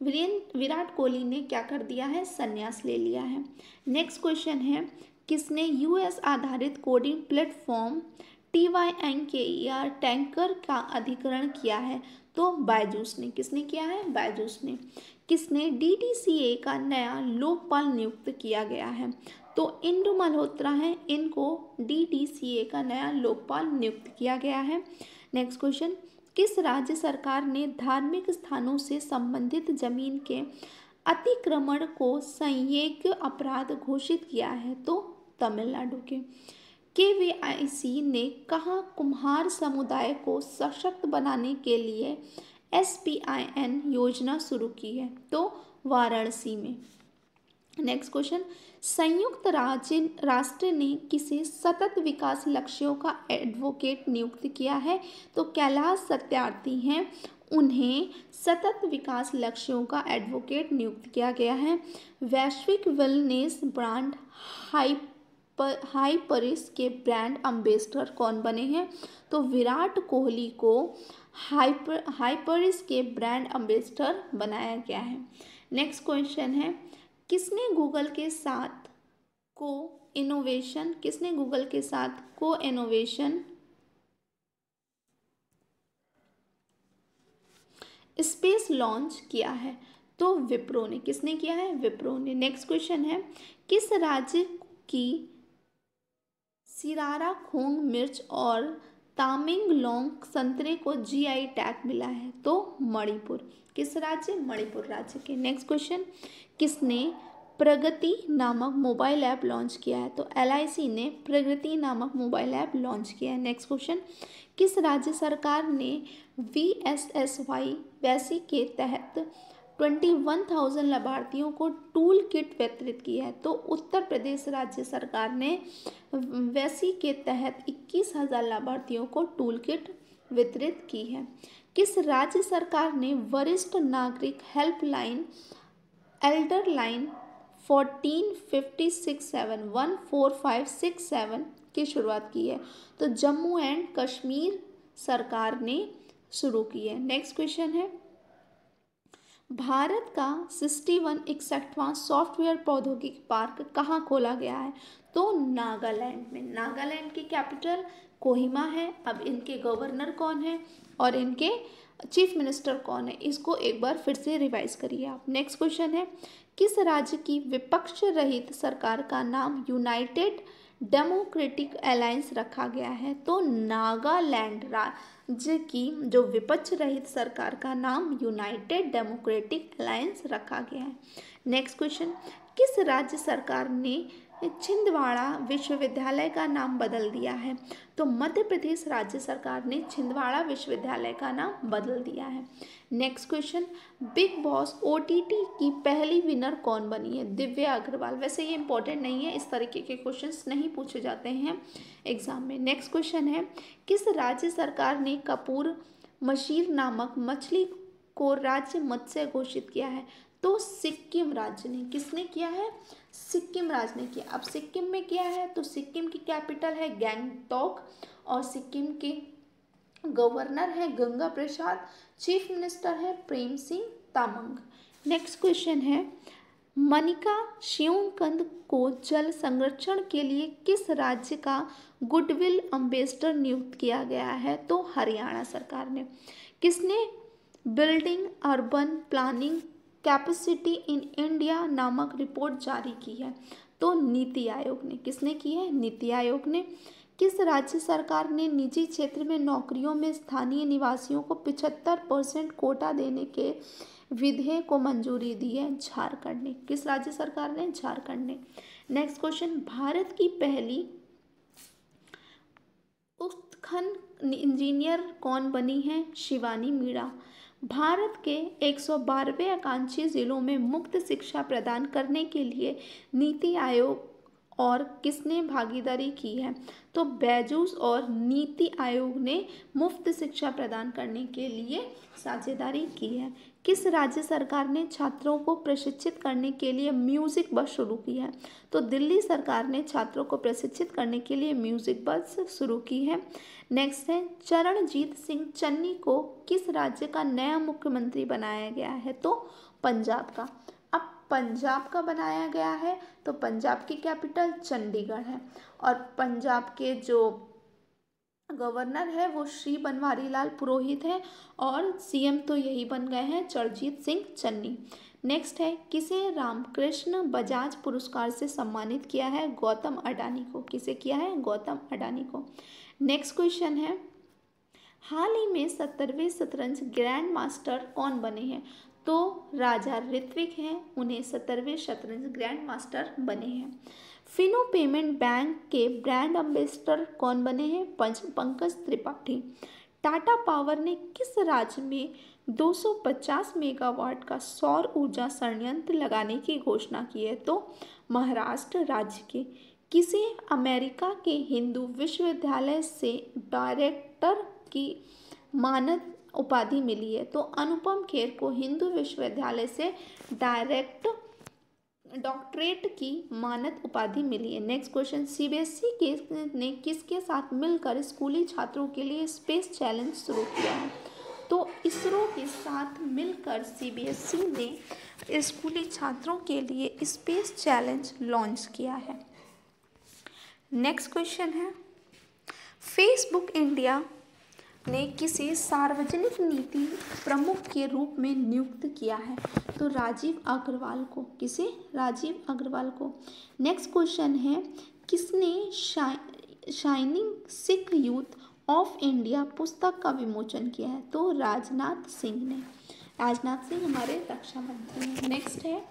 विराट कोहली ने क्या कर दिया है? संन्यास ले लिया है। नेक्स्ट क्वेश्चन है, किसने US आधारित कोडिंग प्लेटफॉर्म TYNKER टैंकर का अधिग्रहण किया है? तो बायजूस ने। किसने किया है? बायजूस ने। किसने DTCA का नया लोकपाल नियुक्त किया गया है? तो इंदु मल्होत्रा है, इनको DTCA का नया लोकपाल नियुक्त किया गया है। नेक्स्ट क्वेश्चन, किस राज्य सरकार ने धार्मिक स्थानों से संबंधित जमीन के अतिक्रमण को संज्ञेय अपराध घोषित किया है? तो तमिलनाडु के। KVIC ने कहाँ कुम्हार समुदाय को सशक्त बनाने के लिए SPIN योजना शुरू की है? तो वाराणसी में। नेक्स्ट क्वेश्चन, संयुक्त राष्ट्र ने किसे सतत विकास लक्ष्यों का एडवोकेट नियुक्त किया है? तो कैलाश सत्यार्थी हैं, उन्हें सतत विकास लक्ष्यों का एडवोकेट नियुक्त किया गया है। वैश्विक वेलनेस ब्रांड हाइपरिस के ब्रांड एम्बेसडर कौन बने हैं? तो विराट कोहली को हाइपरिस के ब्रांड एम्बेसडर बनाया गया है। नेक्स्ट क्वेश्चन है, किसने गूगल के साथ को इनोवेशन स्पेस लॉन्च किया है? तो विप्रो ने। किसने किया है? विप्रो ने। नेक्स्ट क्वेश्चन है, किस राज्य की सिरारा खोंग मिर्च और तामेंगलोंग संतरे को GI टैग मिला है? तो मणिपुर। किस राज्य? मणिपुर राज्य के। नेक्स्ट क्वेश्चन, किसने प्रगति नामक मोबाइल ऐप लॉन्च किया है? तो LIC ने प्रगति नामक मोबाइल ऐप लॉन्च किया है। नेक्स्ट क्वेश्चन, किस राज्य सरकार ने VSSY वैसी के तहत 21,000 लाभार्थियों को टूल किट वितरित की है? तो उत्तर प्रदेश राज्य सरकार ने वैसी के तहत 21,000 लाभार्थियों को टूल किट वितरित की है। किस राज्य सरकार ने वरिष्ठ नागरिक हेल्पलाइन एल्डर लाइन 14567 की शुरुआत की है? तो जम्मू एंड कश्मीर सरकार ने शुरू की है। नेक्स्ट क्वेश्चन है, भारत का 61वां सॉफ्टवेयर प्रौद्योगिकी पार्क कहाँ खोला गया है? तो नागालैंड में। नागालैंड की कैपिटल कोहिमा है। अब इनके गवर्नर कौन है और इनके चीफ मिनिस्टर कौन है, इसको एक बार फिर से रिवाइज करिए आप। नेक्स्ट क्वेश्चन है, किस राज्य की विपक्ष रहित सरकार का नाम यूनाइटेड डेमोक्रेटिक अलायंस रखा गया है? तो नागालैंड राज्य की जो विपक्ष रहित सरकार का नाम यूनाइटेड डेमोक्रेटिक अलायंस रखा गया है। नेक्स्ट क्वेश्चन, किस राज्य सरकार ने छिंदवाड़ा विश्वविद्यालय का नाम बदल दिया है? तो मध्य प्रदेश राज्य सरकार ने छिंदवाड़ा विश्वविद्यालय का नाम बदल दिया है। Next question, big boss OTT की पहली विनर कौन बनी है? दिव्या अग्रवाल। वैसे ये इंपॉर्टेंट नहीं है, इस तरीके के क्वेश्चंस नहीं पूछे जाते हैं एग्जाम में। नेक्स्ट क्वेश्चन है, किस राज्य सरकार ने कपूर मशीर नामक मछली को राज्य मत्स्य घोषित किया है? तो सिक्किम राज्य ने। किसने किया है? सिक्किम राज्य ने किया। अब सिक्किम में क्या है? तो सिक्किम की कैपिटल है गैंगटॉक और सिक्किम के गवर्नर है गंगा प्रसाद, चीफ मिनिस्टर है प्रेम सिंह तामंग। नेक्स्ट क्वेश्चन है, मनिका शिवकंद को जल संरक्षण के लिए किस राज्य का गुडविल एम्बेसडर नियुक्त किया गया है? तो हरियाणा सरकार ने। किसने building urban planning capacity in India नामक रिपोर्ट जारी की है? तो नीति आयोग ने। किसने की है? नीति आयोग ने। किस राज्य सरकार ने निजी क्षेत्र में नौकरियों में स्थानीय निवासियों को 75% कोटा देने के विधेयक को मंजूरी दी है? झारखंड ने। किस राज्य सरकार ने? झारखंड ने। नेक्स्ट क्वेश्चन, भारत की पहली उत्खनन इंजीनियर कौन बनी है? शिवानी मीणा। भारत के 112वें आकांक्षी जिलों में मुफ्त शिक्षा प्रदान करने के लिए नीति आयोग और किसने भागीदारी की है? तो बैजूस और नीति आयोग ने मुफ्त शिक्षा प्रदान करने के लिए साझेदारी की है। किस राज्य सरकार ने छात्रों को प्रशिक्षित करने के लिए म्यूजिक बस शुरू की है? तो दिल्ली सरकार ने छात्रों को प्रशिक्षित करने के लिए म्यूजिक बस शुरू की है। नेक्स्ट है, चरणजीत सिंह चन्नी को किस राज्य का नया मुख्यमंत्री बनाया गया है? तो पंजाब का। अब पंजाब का बनाया गया है तो पंजाब की कैपिटल चंडीगढ़ है और पंजाब के जो गवर्नर है वो श्री बनवारी लाल पुरोहित है और CM तो यही बन गए हैं चरणजीत सिंह चन्नी। नेक्स्ट है, किसे रामकृष्ण बजाज पुरस्कार से सम्मानित किया है? गौतम अडानी को। किसे किया है? गौतम अडानी को। नेक्स्ट क्वेश्चन है, हाल ही में 70वें शतरंज ग्रैंड मास्टर कौन बने हैं? तो राजा ऋत्विक हैं, उन्हें 70वें शतरंज ग्रैंड मास्टर बने हैं। फिनो पेमेंट बैंक के ब्रांड एम्बेसडर कौन बने हैं? पंकज त्रिपाठी। टाटा पावर ने किस राज्य में 250 मेगावाट का सौर ऊर्जा संयंत्र लगाने की घोषणा की है? तो महाराष्ट्र राज्य के। किसे अमेरिका के हिंदू विश्वविद्यालय से डायरेक्टर की मानद उपाधि मिली है? तो अनुपम खेर को हिंदू विश्वविद्यालय से डॉक्टरेट की मानद उपाधि मिली है। नेक्स्ट क्वेश्चन, सीबीएसई ने किसके साथ मिलकर स्कूली छात्रों के लिए स्पेस चैलेंज शुरू किया है? तो इसरो के साथ मिलकर सीबीएसई ने स्कूली छात्रों के लिए स्पेस चैलेंज लॉन्च किया है। नेक्स्ट क्वेश्चन है, फेसबुक इंडिया ने किसे सार्वजनिक नीति प्रमुख के रूप में नियुक्त किया है? तो राजीव अग्रवाल को। किसे? राजीव अग्रवाल को। नेक्स्ट क्वेश्चन है, किसने shining Sikh youth of India पुस्तक का विमोचन किया है? तो राजनाथ सिंह ने। राजनाथ सिंह हमारे रक्षा मंत्री हैं।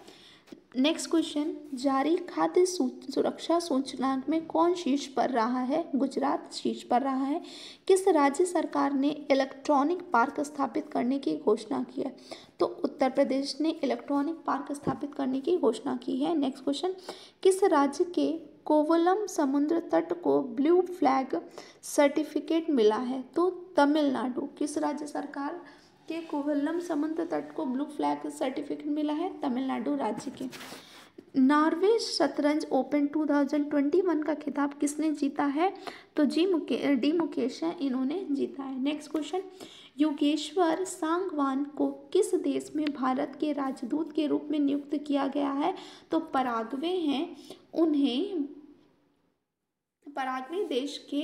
नेक्स्ट क्वेश्चन, जारी खाद्य सुरक्षा सूचकांक में कौन शीर्ष पर रहा है? गुजरात शीर्ष पर रहा है। किस राज्य सरकार ने इलेक्ट्रॉनिक पार्क स्थापित करने की घोषणा की है? तो उत्तर प्रदेश ने इलेक्ट्रॉनिक पार्क स्थापित करने की घोषणा की है। नेक्स्ट क्वेश्चन, किस राज्य के कोवलम समुद्र तट को ब्लू फ्लैग सर्टिफिकेट मिला है? तो तमिलनाडु। किस राज्य सरकार के कोवलम समुद्र तट को ब्लू फ्लैग सर्टिफिकेट मिला है? तमिलनाडु राज्य के। नॉर्वे शतरंज ओपन 2021 का खिताब किसने जीता है? तो डी मुकेश है, इन्होंने जीता है। नेक्स्ट क्वेश्चन, योगेश्वर सांगवान को किस देश में भारत के राजदूत के रूप में नियुक्त किया गया है? तो पराग्वे हैं, उन्हें पराग्वे देश के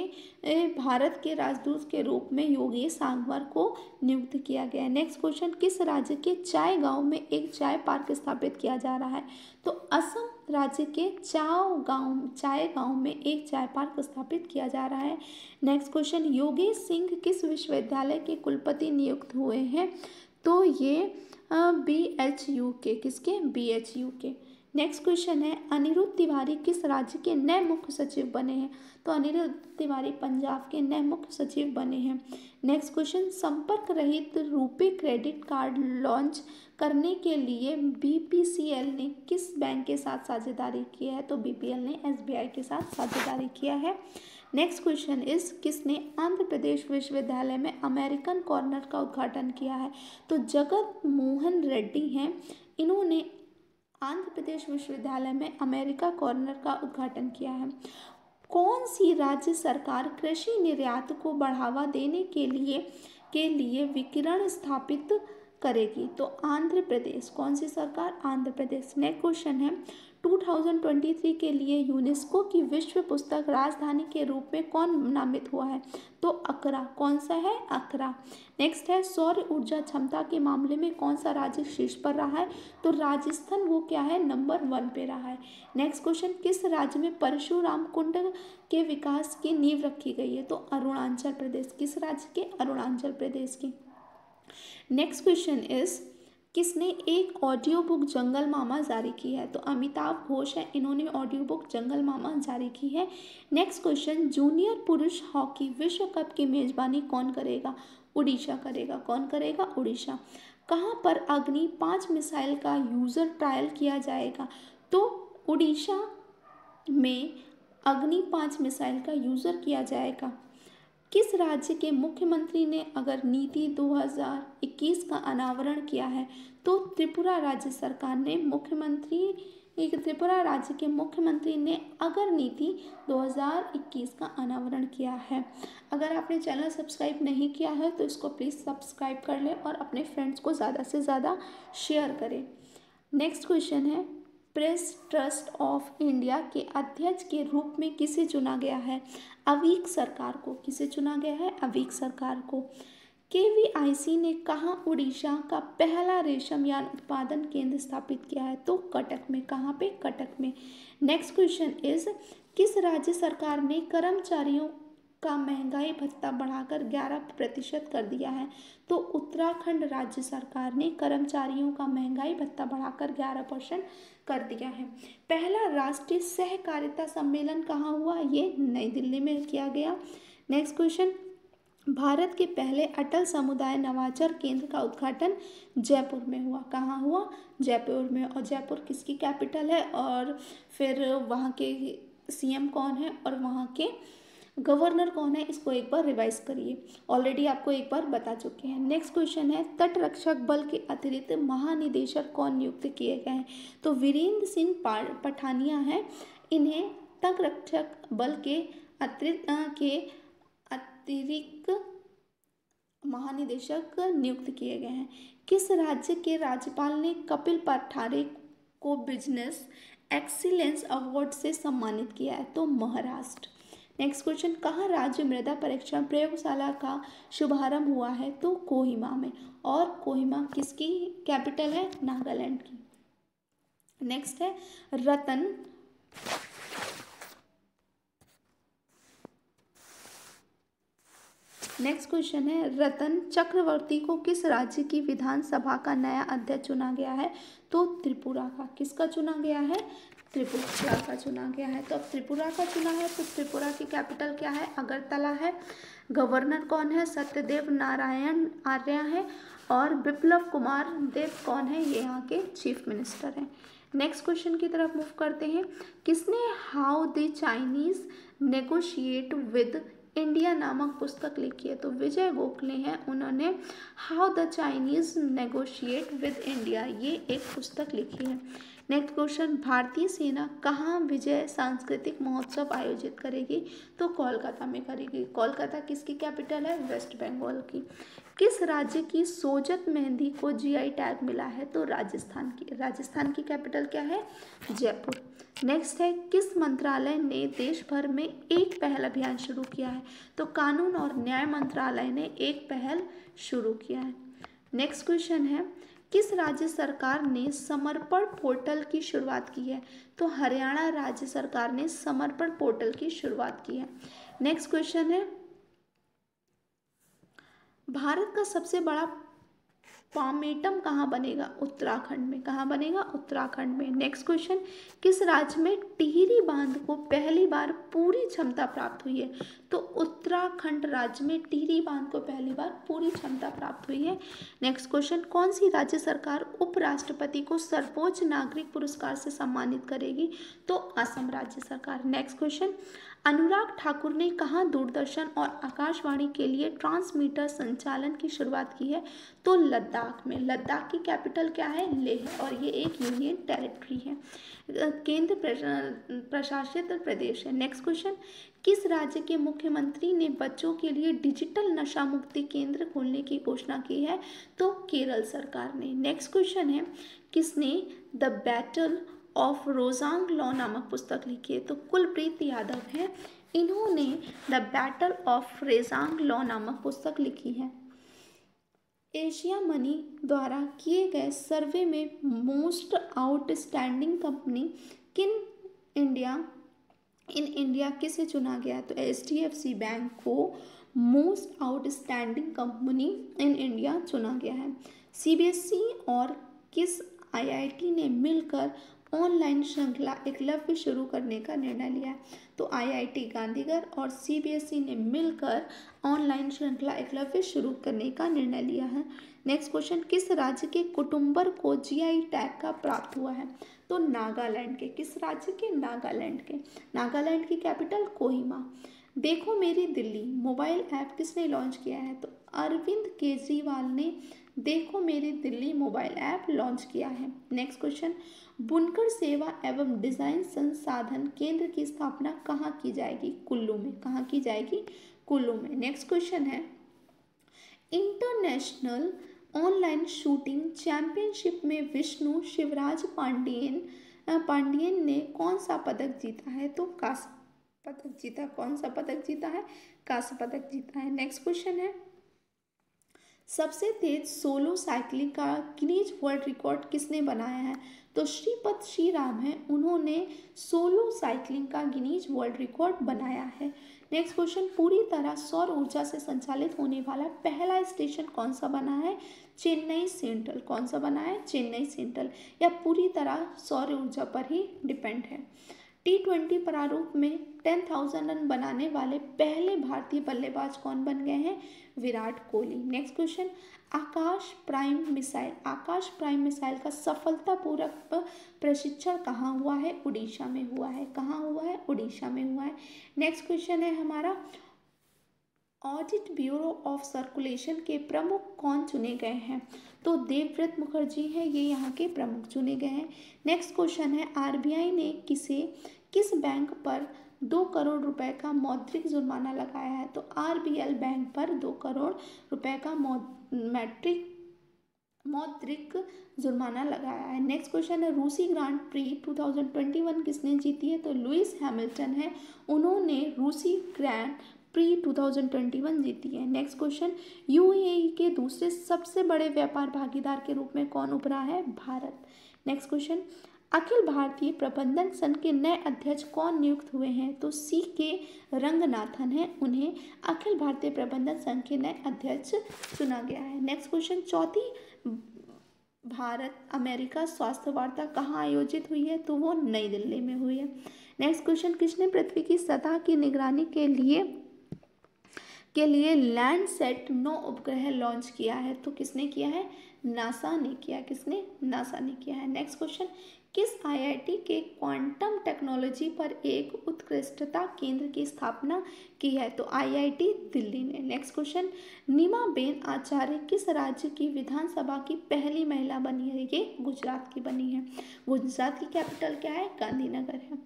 भारत के राजदूत के रूप में योगेश सांगवान को नियुक्त किया गया है। नेक्स्ट क्वेश्चन, किस राज्य के चाय गांव में एक चाय पार्क स्थापित किया जा रहा है? तो असम राज्य के चाय गांव में एक चाय पार्क स्थापित किया जा रहा है। नेक्स्ट क्वेश्चन, योगेश सिंह किस विश्वविद्यालय के कुलपति नियुक्त हुए हैं? तो ये BHU के। किसके? BHU के। नेक्स्ट क्वेश्चन है, अनिरुद्ध तिवारी किस राज्य के नए मुख्य सचिव बने हैं? तो अनिरुद्ध तिवारी पंजाब के नए मुख्य सचिव बने हैं। नेक्स्ट क्वेश्चन, संपर्क रहित रुपे क्रेडिट कार्ड लॉन्च करने के लिए BPCL ने किस बैंक के साथ साझेदारी की है? तो BPL ने SBI के साथ साझेदारी किया है। नेक्स्ट क्वेश्चन इज, किसने आंध्र प्रदेश विश्वविद्यालय में अमेरिकन कॉर्नर का उद्घाटन किया है? तो जगत मोहन रेड्डी हैं, इन्होंने आंध्र प्रदेश विश्वविद्यालय में अमेरिका कॉर्नर का उद्घाटन किया है। कौन सी राज्य सरकार कृषि निर्यात को बढ़ावा देने के लिए विकिरण स्थापित करेगी? तो आंध्र प्रदेश। कौन सी सरकार? आंध्र प्रदेश। नेक्स्ट क्वेश्चन है, 2023 के लिए यूनेस्को की विश्व पुस्तक राजधानी के रूप में कौन नामित हुआ है? तो अकरा। कौन सा है? अकरा। नेक्स्ट है, सौर ऊर्जा क्षमता के मामले में कौन सा राज्य शीर्ष पर रहा है? तो राजस्थान, वो क्या है? नंबर 1 पे रहा है। नेक्स्ट क्वेश्चन, किस राज्य में परशुराम कुंड के विकास की नींव रखी गई है? तो अरुणाचल प्रदेश। किस राज्य के? अरुणाचल प्रदेश की। नेक्स्ट क्वेश्चन इज, किसने एक ऑडियो बुक जंगल मामा जारी की है? तो अमिताभ घोष है, इन्होंने ऑडियो बुक जंगल मामा जारी की है। नेक्स्ट क्वेश्चन, जूनियर पुरुष हॉकी विश्व कप की मेजबानी कौन करेगा? उड़ीसा करेगा। कौन करेगा? उड़ीसा। कहाँ पर अग्नि 5 मिसाइल का यूजर ट्रायल किया जाएगा? तो उड़ीसा में अग्नि 5 मिसाइल का यूजर किया जाएगा। किस राज्य के मुख्यमंत्री ने अगर नीति 2021 का अनावरण किया है? तो त्रिपुरा राज्य सरकार ने त्रिपुरा राज्य के मुख्यमंत्री ने अगर नीति 2021 का अनावरण किया है। अगर आपने चैनल सब्सक्राइब नहीं किया है तो इसको प्लीज़ सब्सक्राइब कर लें और अपने फ्रेंड्स को ज़्यादा से ज़्यादा शेयर करें। नेक्स्ट क्वेश्चन है, प्रेस ट्रस्ट ऑफ इंडिया के अध्यक्ष के रूप में किसे चुना गया है? अवीक सरकार को। किसे चुना गया है? अवीक सरकार को। KVIC ने कहाँ उड़ीसा का पहला रेशम यान उत्पादन केंद्र स्थापित किया है? तो कटक में। कहाँ पे? कटक में। नेक्स्ट क्वेश्चन इज, किस राज्य सरकार ने कर्मचारियों का महंगाई भत्ता बढ़ाकर 11% कर दिया है? तो उत्तराखंड राज्य सरकार ने कर्मचारियों का महंगाई भत्ता बढ़ाकर 11% कर दिया है। पहला राष्ट्रीय सहकारिता सम्मेलन कहाँ हुआ? ये नई दिल्ली में किया गया। नेक्स्ट क्वेश्चन, भारत के पहले अटल समुदाय नवाचार केंद्र का उद्घाटन जयपुर में हुआ। कहाँ हुआ? जयपुर में। और जयपुर किसकी कैपिटल है, और फिर वहाँ के सीएम कौन है और वहाँ के गवर्नर कौन है, इसको एक बार रिवाइज करिए। ऑलरेडी आपको एक बार बता चुके हैं। नेक्स्ट क्वेश्चन है, तट रक्षक बल के अतिरिक्त महानिदेशक कौन नियुक्त किए गए हैं? तो वीरेंद्र सिंह पठानिया हैं, इन्हें तट रक्षक बल के अतिरिक्त महानिदेशक नियुक्त किए गए हैं। किस राज्य के राज्यपाल ने कपिल पाठारे को बिजनेस एक्सीलेंस अवार्ड से सम्मानित किया है? तो महाराष्ट्र। नेक्स्ट क्वेश्चन, कहाँ राज्य मृदा परीक्षण प्रयोगशाला का शुभारंभ हुआ है? तो कोहिमा में। और कोहिमा किसकी कैपिटल है? नागालैंड की। नेक्स्ट है रतन नेक्स्ट क्वेश्चन है, रतन चक्रवर्ती को किस राज्य की विधानसभा का नया अध्यक्ष चुना गया है? तो त्रिपुरा का। किसका चुना गया है? त्रिपुरा का चुना गया है। तो अब त्रिपुरा का चुना है, तो त्रिपुरा की कैपिटल क्या है? अगरतला है। गवर्नर कौन है? सत्यदेव नारायण आर्य है। और बिप्लब कुमार देव कौन है? ये यहाँ के चीफ मिनिस्टर हैं। नेक्स्ट क्वेश्चन की तरफ मूव करते हैं। किसने how the Chinese negotiate with India नामक पुस्तक लिखी है? तो विजय गोखले हैं, उन्होंने how the Chinese negotiate with India ये एक पुस्तक लिखी है। नेक्स्ट क्वेश्चन, भारतीय सेना कहाँ विजय सांस्कृतिक महोत्सव आयोजित करेगी? तो कोलकाता में करेगी। कोलकाता किसकी कैपिटल है? वेस्ट बंगाल की। किस राज्य की सोजत मेहंदी को जीआई टैग मिला है? तो राजस्थान की। राजस्थान की कैपिटल क्या है? जयपुर। नेक्स्ट है, किस मंत्रालय ने देश भर में एक पहल अभियान शुरू किया है? तो कानून और न्याय मंत्रालय ने एक पहल शुरू किया है। नेक्स्ट क्वेश्चन है, किस राज्य सरकार ने समर्पण पोर्टल की शुरुआत की है? तो हरियाणा राज्य सरकार ने समर्पण पोर्टल की शुरुआत की है। नेक्स्ट क्वेश्चन है, भारत का सबसे बड़ा पामेटम कहाँ बनेगा? उत्तराखंड में। कहाँ बनेगा? उत्तराखंड में। नेक्स्ट क्वेश्चन, किस राज्य में टिहरी बांध को पहली बार पूरी क्षमता प्राप्त हुई है? तो उत्तराखंड राज्य में टिहरी बांध को पहली बार पूरी क्षमता प्राप्त हुई है। नेक्स्ट क्वेश्चन, कौन सी राज्य सरकार उपराष्ट्रपति को सर्वोच्च नागरिक पुरस्कार से सम्मानित करेगी? तो असम राज्य सरकार। नेक्स्ट क्वेश्चन, अनुराग ठाकुर ने कहाँ दूरदर्शन और आकाशवाणी के लिए ट्रांसमीटर संचालन की शुरुआत की है? तो लद्दाख में। लद्दाख की कैपिटल क्या है? लेह। और ये एक यूनियन टेरिटरी है, केंद्र प्रशासित प्रदेश है। नेक्स्ट क्वेश्चन, किस राज्य के मुख्यमंत्री ने बच्चों के लिए डिजिटल नशा मुक्ति केंद्र खोलने की घोषणा की है? तो केरल सरकार ने। नेक्स्ट क्वेश्चन है, किसने द बैटल ऑफ रोजांग लॉ नामक पुस्तक लिखी है? तो कुलप्रीत यादव हैं, इन्होंने द बैटल ऑफ रोजांग लॉ नामक पुस्तक लिखी है। एशिया मनी द्वारा किए गए सर्वे में most outstanding company in India किसे चुना गया? तो HDFC बैंक को most outstanding company in India चुना गया है। CBSE और किस IIT ने मिलकर ऑनलाइन श्रृंखला एकलव्य शुरू करने का निर्णय लिया है? तो IIT गांधीनगर और CBSE ने मिलकर ऑनलाइन श्रृंखला एकलव्य शुरू करने का निर्णय लिया है। नेक्स्ट क्वेश्चन, किस राज्य के कुटुंबर को GI टैग का प्राप्त हुआ है? तो नागालैंड के। किस राज्य के? नागालैंड के। नागालैंड की कैपिटल कोहिमा। देखो मेरी दिल्ली मोबाइल ऐप किसने लॉन्च किया है? तो अरविंद केजरीवाल ने देखो मेरी दिल्ली मोबाइल ऐप लॉन्च किया है। नेक्स्ट क्वेश्चन, बुनकर सेवा एवं डिजाइन संसाधन केंद्र की स्थापना कहाँ की जाएगी? कुल्लू में। कहाँ की जाएगी? कुल्लू में। नेक्स्ट क्वेश्चन है, इंटरनेशनल ऑनलाइन शूटिंग चैंपियनशिप में विष्णु शिवराज पांडियन ने कौन सा पदक जीता है? तो कांस्य पदक जीता। कौन सा पदक जीता है? कांस्य पदक जीता है। नेक्स्ट क्वेश्चन है, सबसे तेज सोलो साइकिलिंग का गिनीज वर्ल्ड रिकॉर्ड किसने बनाया है? तो श्रीपद श्रीराम है, उन्होंने सोलो साइकिलिंग का गिनीज वर्ल्ड रिकॉर्ड बनाया है। नेक्स्ट क्वेश्चन, पूरी तरह सौर ऊर्जा से संचालित होने वाला पहला स्टेशन कौन सा बना है? चेन्नई सेंट्रल। कौन सा बना है? चेन्नई सेंट्रल। यह पूरी तरह सौर ऊर्जा पर ही डिपेंड है। T20 प्रारूप में 10,000 रन बनाने वाले पहले भारतीय बल्लेबाज कौन बन गए हैं? विराट कोहली। नेक्स्ट क्वेश्चन, आकाश प्राइम मिसाइल का सफलतापूर्वक प्रशिक्षण कहाँ हुआ है? उड़ीसा में हुआ है। कहाँ हुआ है? उड़ीसा में हुआ है। नेक्स्ट क्वेश्चन है हमारा, ऑडिट ब्यूरो ऑफ सर्कुलेशन के प्रमुख कौन चुने गए हैं? तो देवव्रत मुखर्जी हैं, ये यहाँ के प्रमुख चुने गए हैं। नेक्स्ट क्वेश्चन है, आरबीआई ने किस बैंक पर 2 करोड़ रुपए का मौद्रिक जुर्माना लगाया है? तो आरबीएल बैंक पर 2 करोड़ रुपए का मौद्रिक जुर्माना लगाया है। नेक्स्ट क्वेश्चन है, रूसी ग्रांड प्री 2021 किसने जीती है? तो लुइस हैमिल्टन है, उन्होंने रूसी ग्रैंड प्री 2021 जीती है। नेक्स्ट क्वेश्चन, यूएई के दूसरे सबसे बड़े व्यापार भागीदार के रूप में कौन उभरा है? भारत। नेक्स्ट क्वेश्चन, अखिल भारतीय प्रबंधन संघ के नए अध्यक्ष कौन नियुक्त हुए हैं? तो CK रंगनाथन है, उन्हें अखिल भारतीय प्रबंधन संघ के नए अध्यक्ष चुना गया है। नेक्स्ट क्वेश्चन, चौथी भारत अमेरिका स्वास्थ्य वार्ता कहाँ आयोजित हुई है? तो वो नई दिल्ली में हुई है। नेक्स्ट क्वेश्चन, किसने पृथ्वी की सतह की निगरानी के लिए लैंडसैट 9 उपग्रह लॉन्च किया है? तो किसने किया है? नासा ने किया। किसने? नासा ने किया है। नेक्स्ट क्वेश्चन, किस IIT के क्वांटम टेक्नोलॉजी पर एक उत्कृष्टता केंद्र की स्थापना की है? तो IIT दिल्ली ने। नेक्स्ट क्वेश्चन, नीमाबेन आचार्य किस राज्य की विधानसभा की पहली महिला बनी है? ये गुजरात की बनी है। गुजरात की कैपिटल क्या है? गांधीनगर है।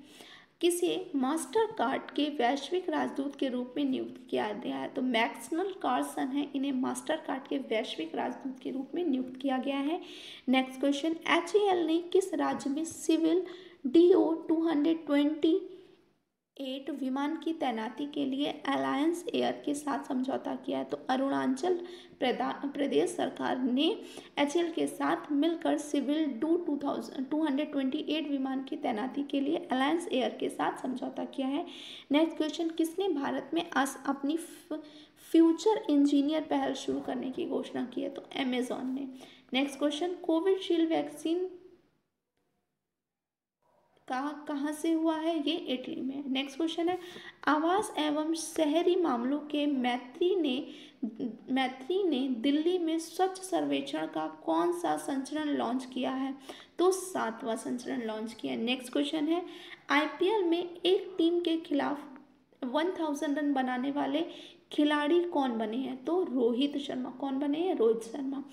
किसे मास्टर कार्ड के वैश्विक राजदूत के रूप में नियुक्त किया गया है? तो मैक्सवेल कार्सन है, इन्हें मास्टर कार्ड के वैश्विक राजदूत के रूप में नियुक्त किया गया है। नेक्स्ट क्वेश्चन, HAL ने किस राज्य में सिविल DO-228 विमान की तैनाती के लिए अलायंस एयर के साथ समझौता किया है? तो अरुणाचल प्रदेश सरकार ने HAL के साथ मिलकर सिविल DO-228 विमान की तैनाती के लिए अलायंस एयर के साथ समझौता किया है। नेक्स्ट क्वेश्चन, किसने भारत में अपनी फ्यूचर इंजीनियर पहल शुरू करने की घोषणा की है? तो अमेजॉन ने। नेक्स्ट क्वेश्चन, कोविशील्ड वैक्सीन कहाँ से हुआ है? ये इटली में। नेक्स्ट क्वेश्चन है, आवास एवं शहरी मामलों के मैत्री ने दिल्ली में स्वच्छ सर्वेक्षण का कौन सा संचरण लॉन्च किया है? तो 7वां संचरण लॉन्च किया। नेक्स्ट क्वेश्चन है, IPL में एक टीम के खिलाफ 1000 रन बनाने वाले खिलाड़ी कौन बने हैं? तो रोहित शर्मा। कौन बने हैं? रोहित शर्मा।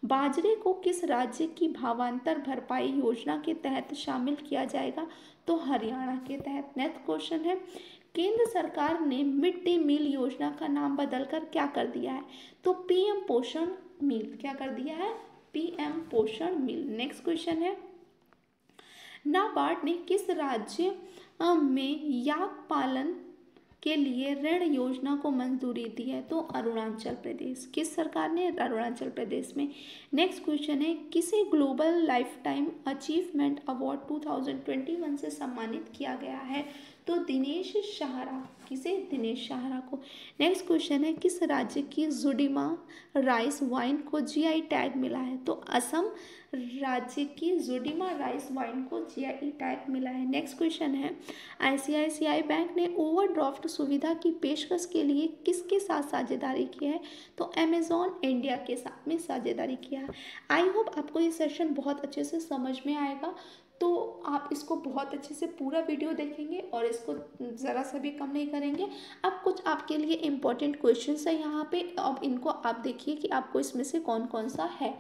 बाजरे को किस राज्य की भावांतर भरपाई योजना के तहत शामिल किया जाएगा? तो हरियाणा के तहत। नेक्स्ट क्वेश्चन है, केंद्र सरकार ने मिड डे मील योजना का नाम बदलकर क्या कर दिया है? तो PM पोषण मील। क्या कर दिया है? PM पोषण मील। नेक्स्ट क्वेश्चन है, नाबार्ड ने किस राज्य में याक पालन के लिए ऋण योजना को मंजूरी दी है? तो अरुणाचल प्रदेश। किस सरकार ने? अरुणाचल प्रदेश में। नेक्स्ट क्वेश्चन है, किसे global life time achievement award 2021 से सम्मानित किया गया है? तो दिनेश सहारा। किसे? दिनेश सहारा को। नेक्स्ट क्वेश्चन है, किस राज्य की जुडिमा राइस वाइन को GI टैग मिला है? तो असम राज्य की जुडिमा राइस वाइन को GI टैग मिला है। नेक्स्ट क्वेश्चन है, ICICI बैंक ने ओवरड्राफ्ट सुविधा की पेशकश के लिए किसके साथ साझेदारी की है? तो अमेजॉन इंडिया के साथ में साझेदारी किया है। आई होप आपको ये सेशन बहुत अच्छे से समझ में आएगा, तो आप इसको बहुत अच्छे से पूरा वीडियो देखेंगे और इसको ज़रा सा भी कम नहीं करेंगे। अब कुछ आपके लिए इम्पोर्टेंट क्वेश्चंस है यहाँ पे, अब इनको आप देखिए कि आपको इसमें से कौन कौन सा है।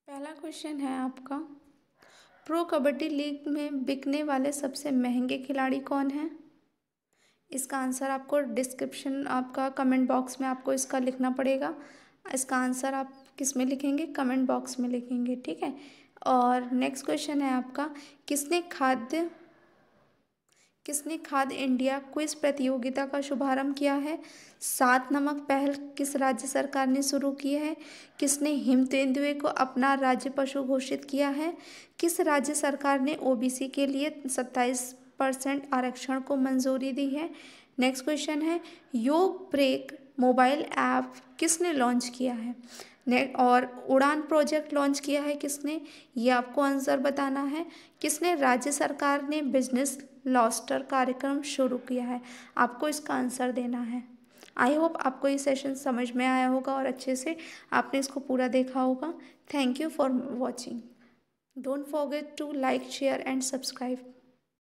पहला क्वेश्चन है आपका, प्रो कबड्डी लीग में बिकने वाले सबसे महंगे खिलाड़ी कौन हैं? इसका आंसर आपको डिस्क्रिप्शन, आपका कमेंट बॉक्स में आपको इसका लिखना पड़ेगा। इसका आंसर आप किस में लिखेंगे? कमेंट बॉक्स में लिखेंगे, ठीक है। और नेक्स्ट क्वेश्चन है आपका, किसने खाद इंडिया क्विज प्रतियोगिता का शुभारंभ किया है? 7 नमक पहल किस राज्य सरकार ने शुरू की है? किसने हिम तेंदुए को अपना राज्य पशु घोषित किया है? किस राज्य सरकार ने ओबीसी के लिए 27% आरक्षण को मंजूरी दी है? नेक्स्ट क्वेश्चन है, योग ब्रेक मोबाइल ऐप किसने लॉन्च किया है? और उड़ान प्रोजेक्ट लॉन्च किया है किसने? ये आपको आंसर बताना है। किसने राज्य सरकार ने बिजनेस लॉस्टर कार्यक्रम शुरू किया है? आपको इसका आंसर देना है। आई होप आपको ये सेशन समझ में आया होगा और अच्छे से आपने इसको पूरा देखा होगा। Thank you for watching. Don't forget to like, share and subscribe.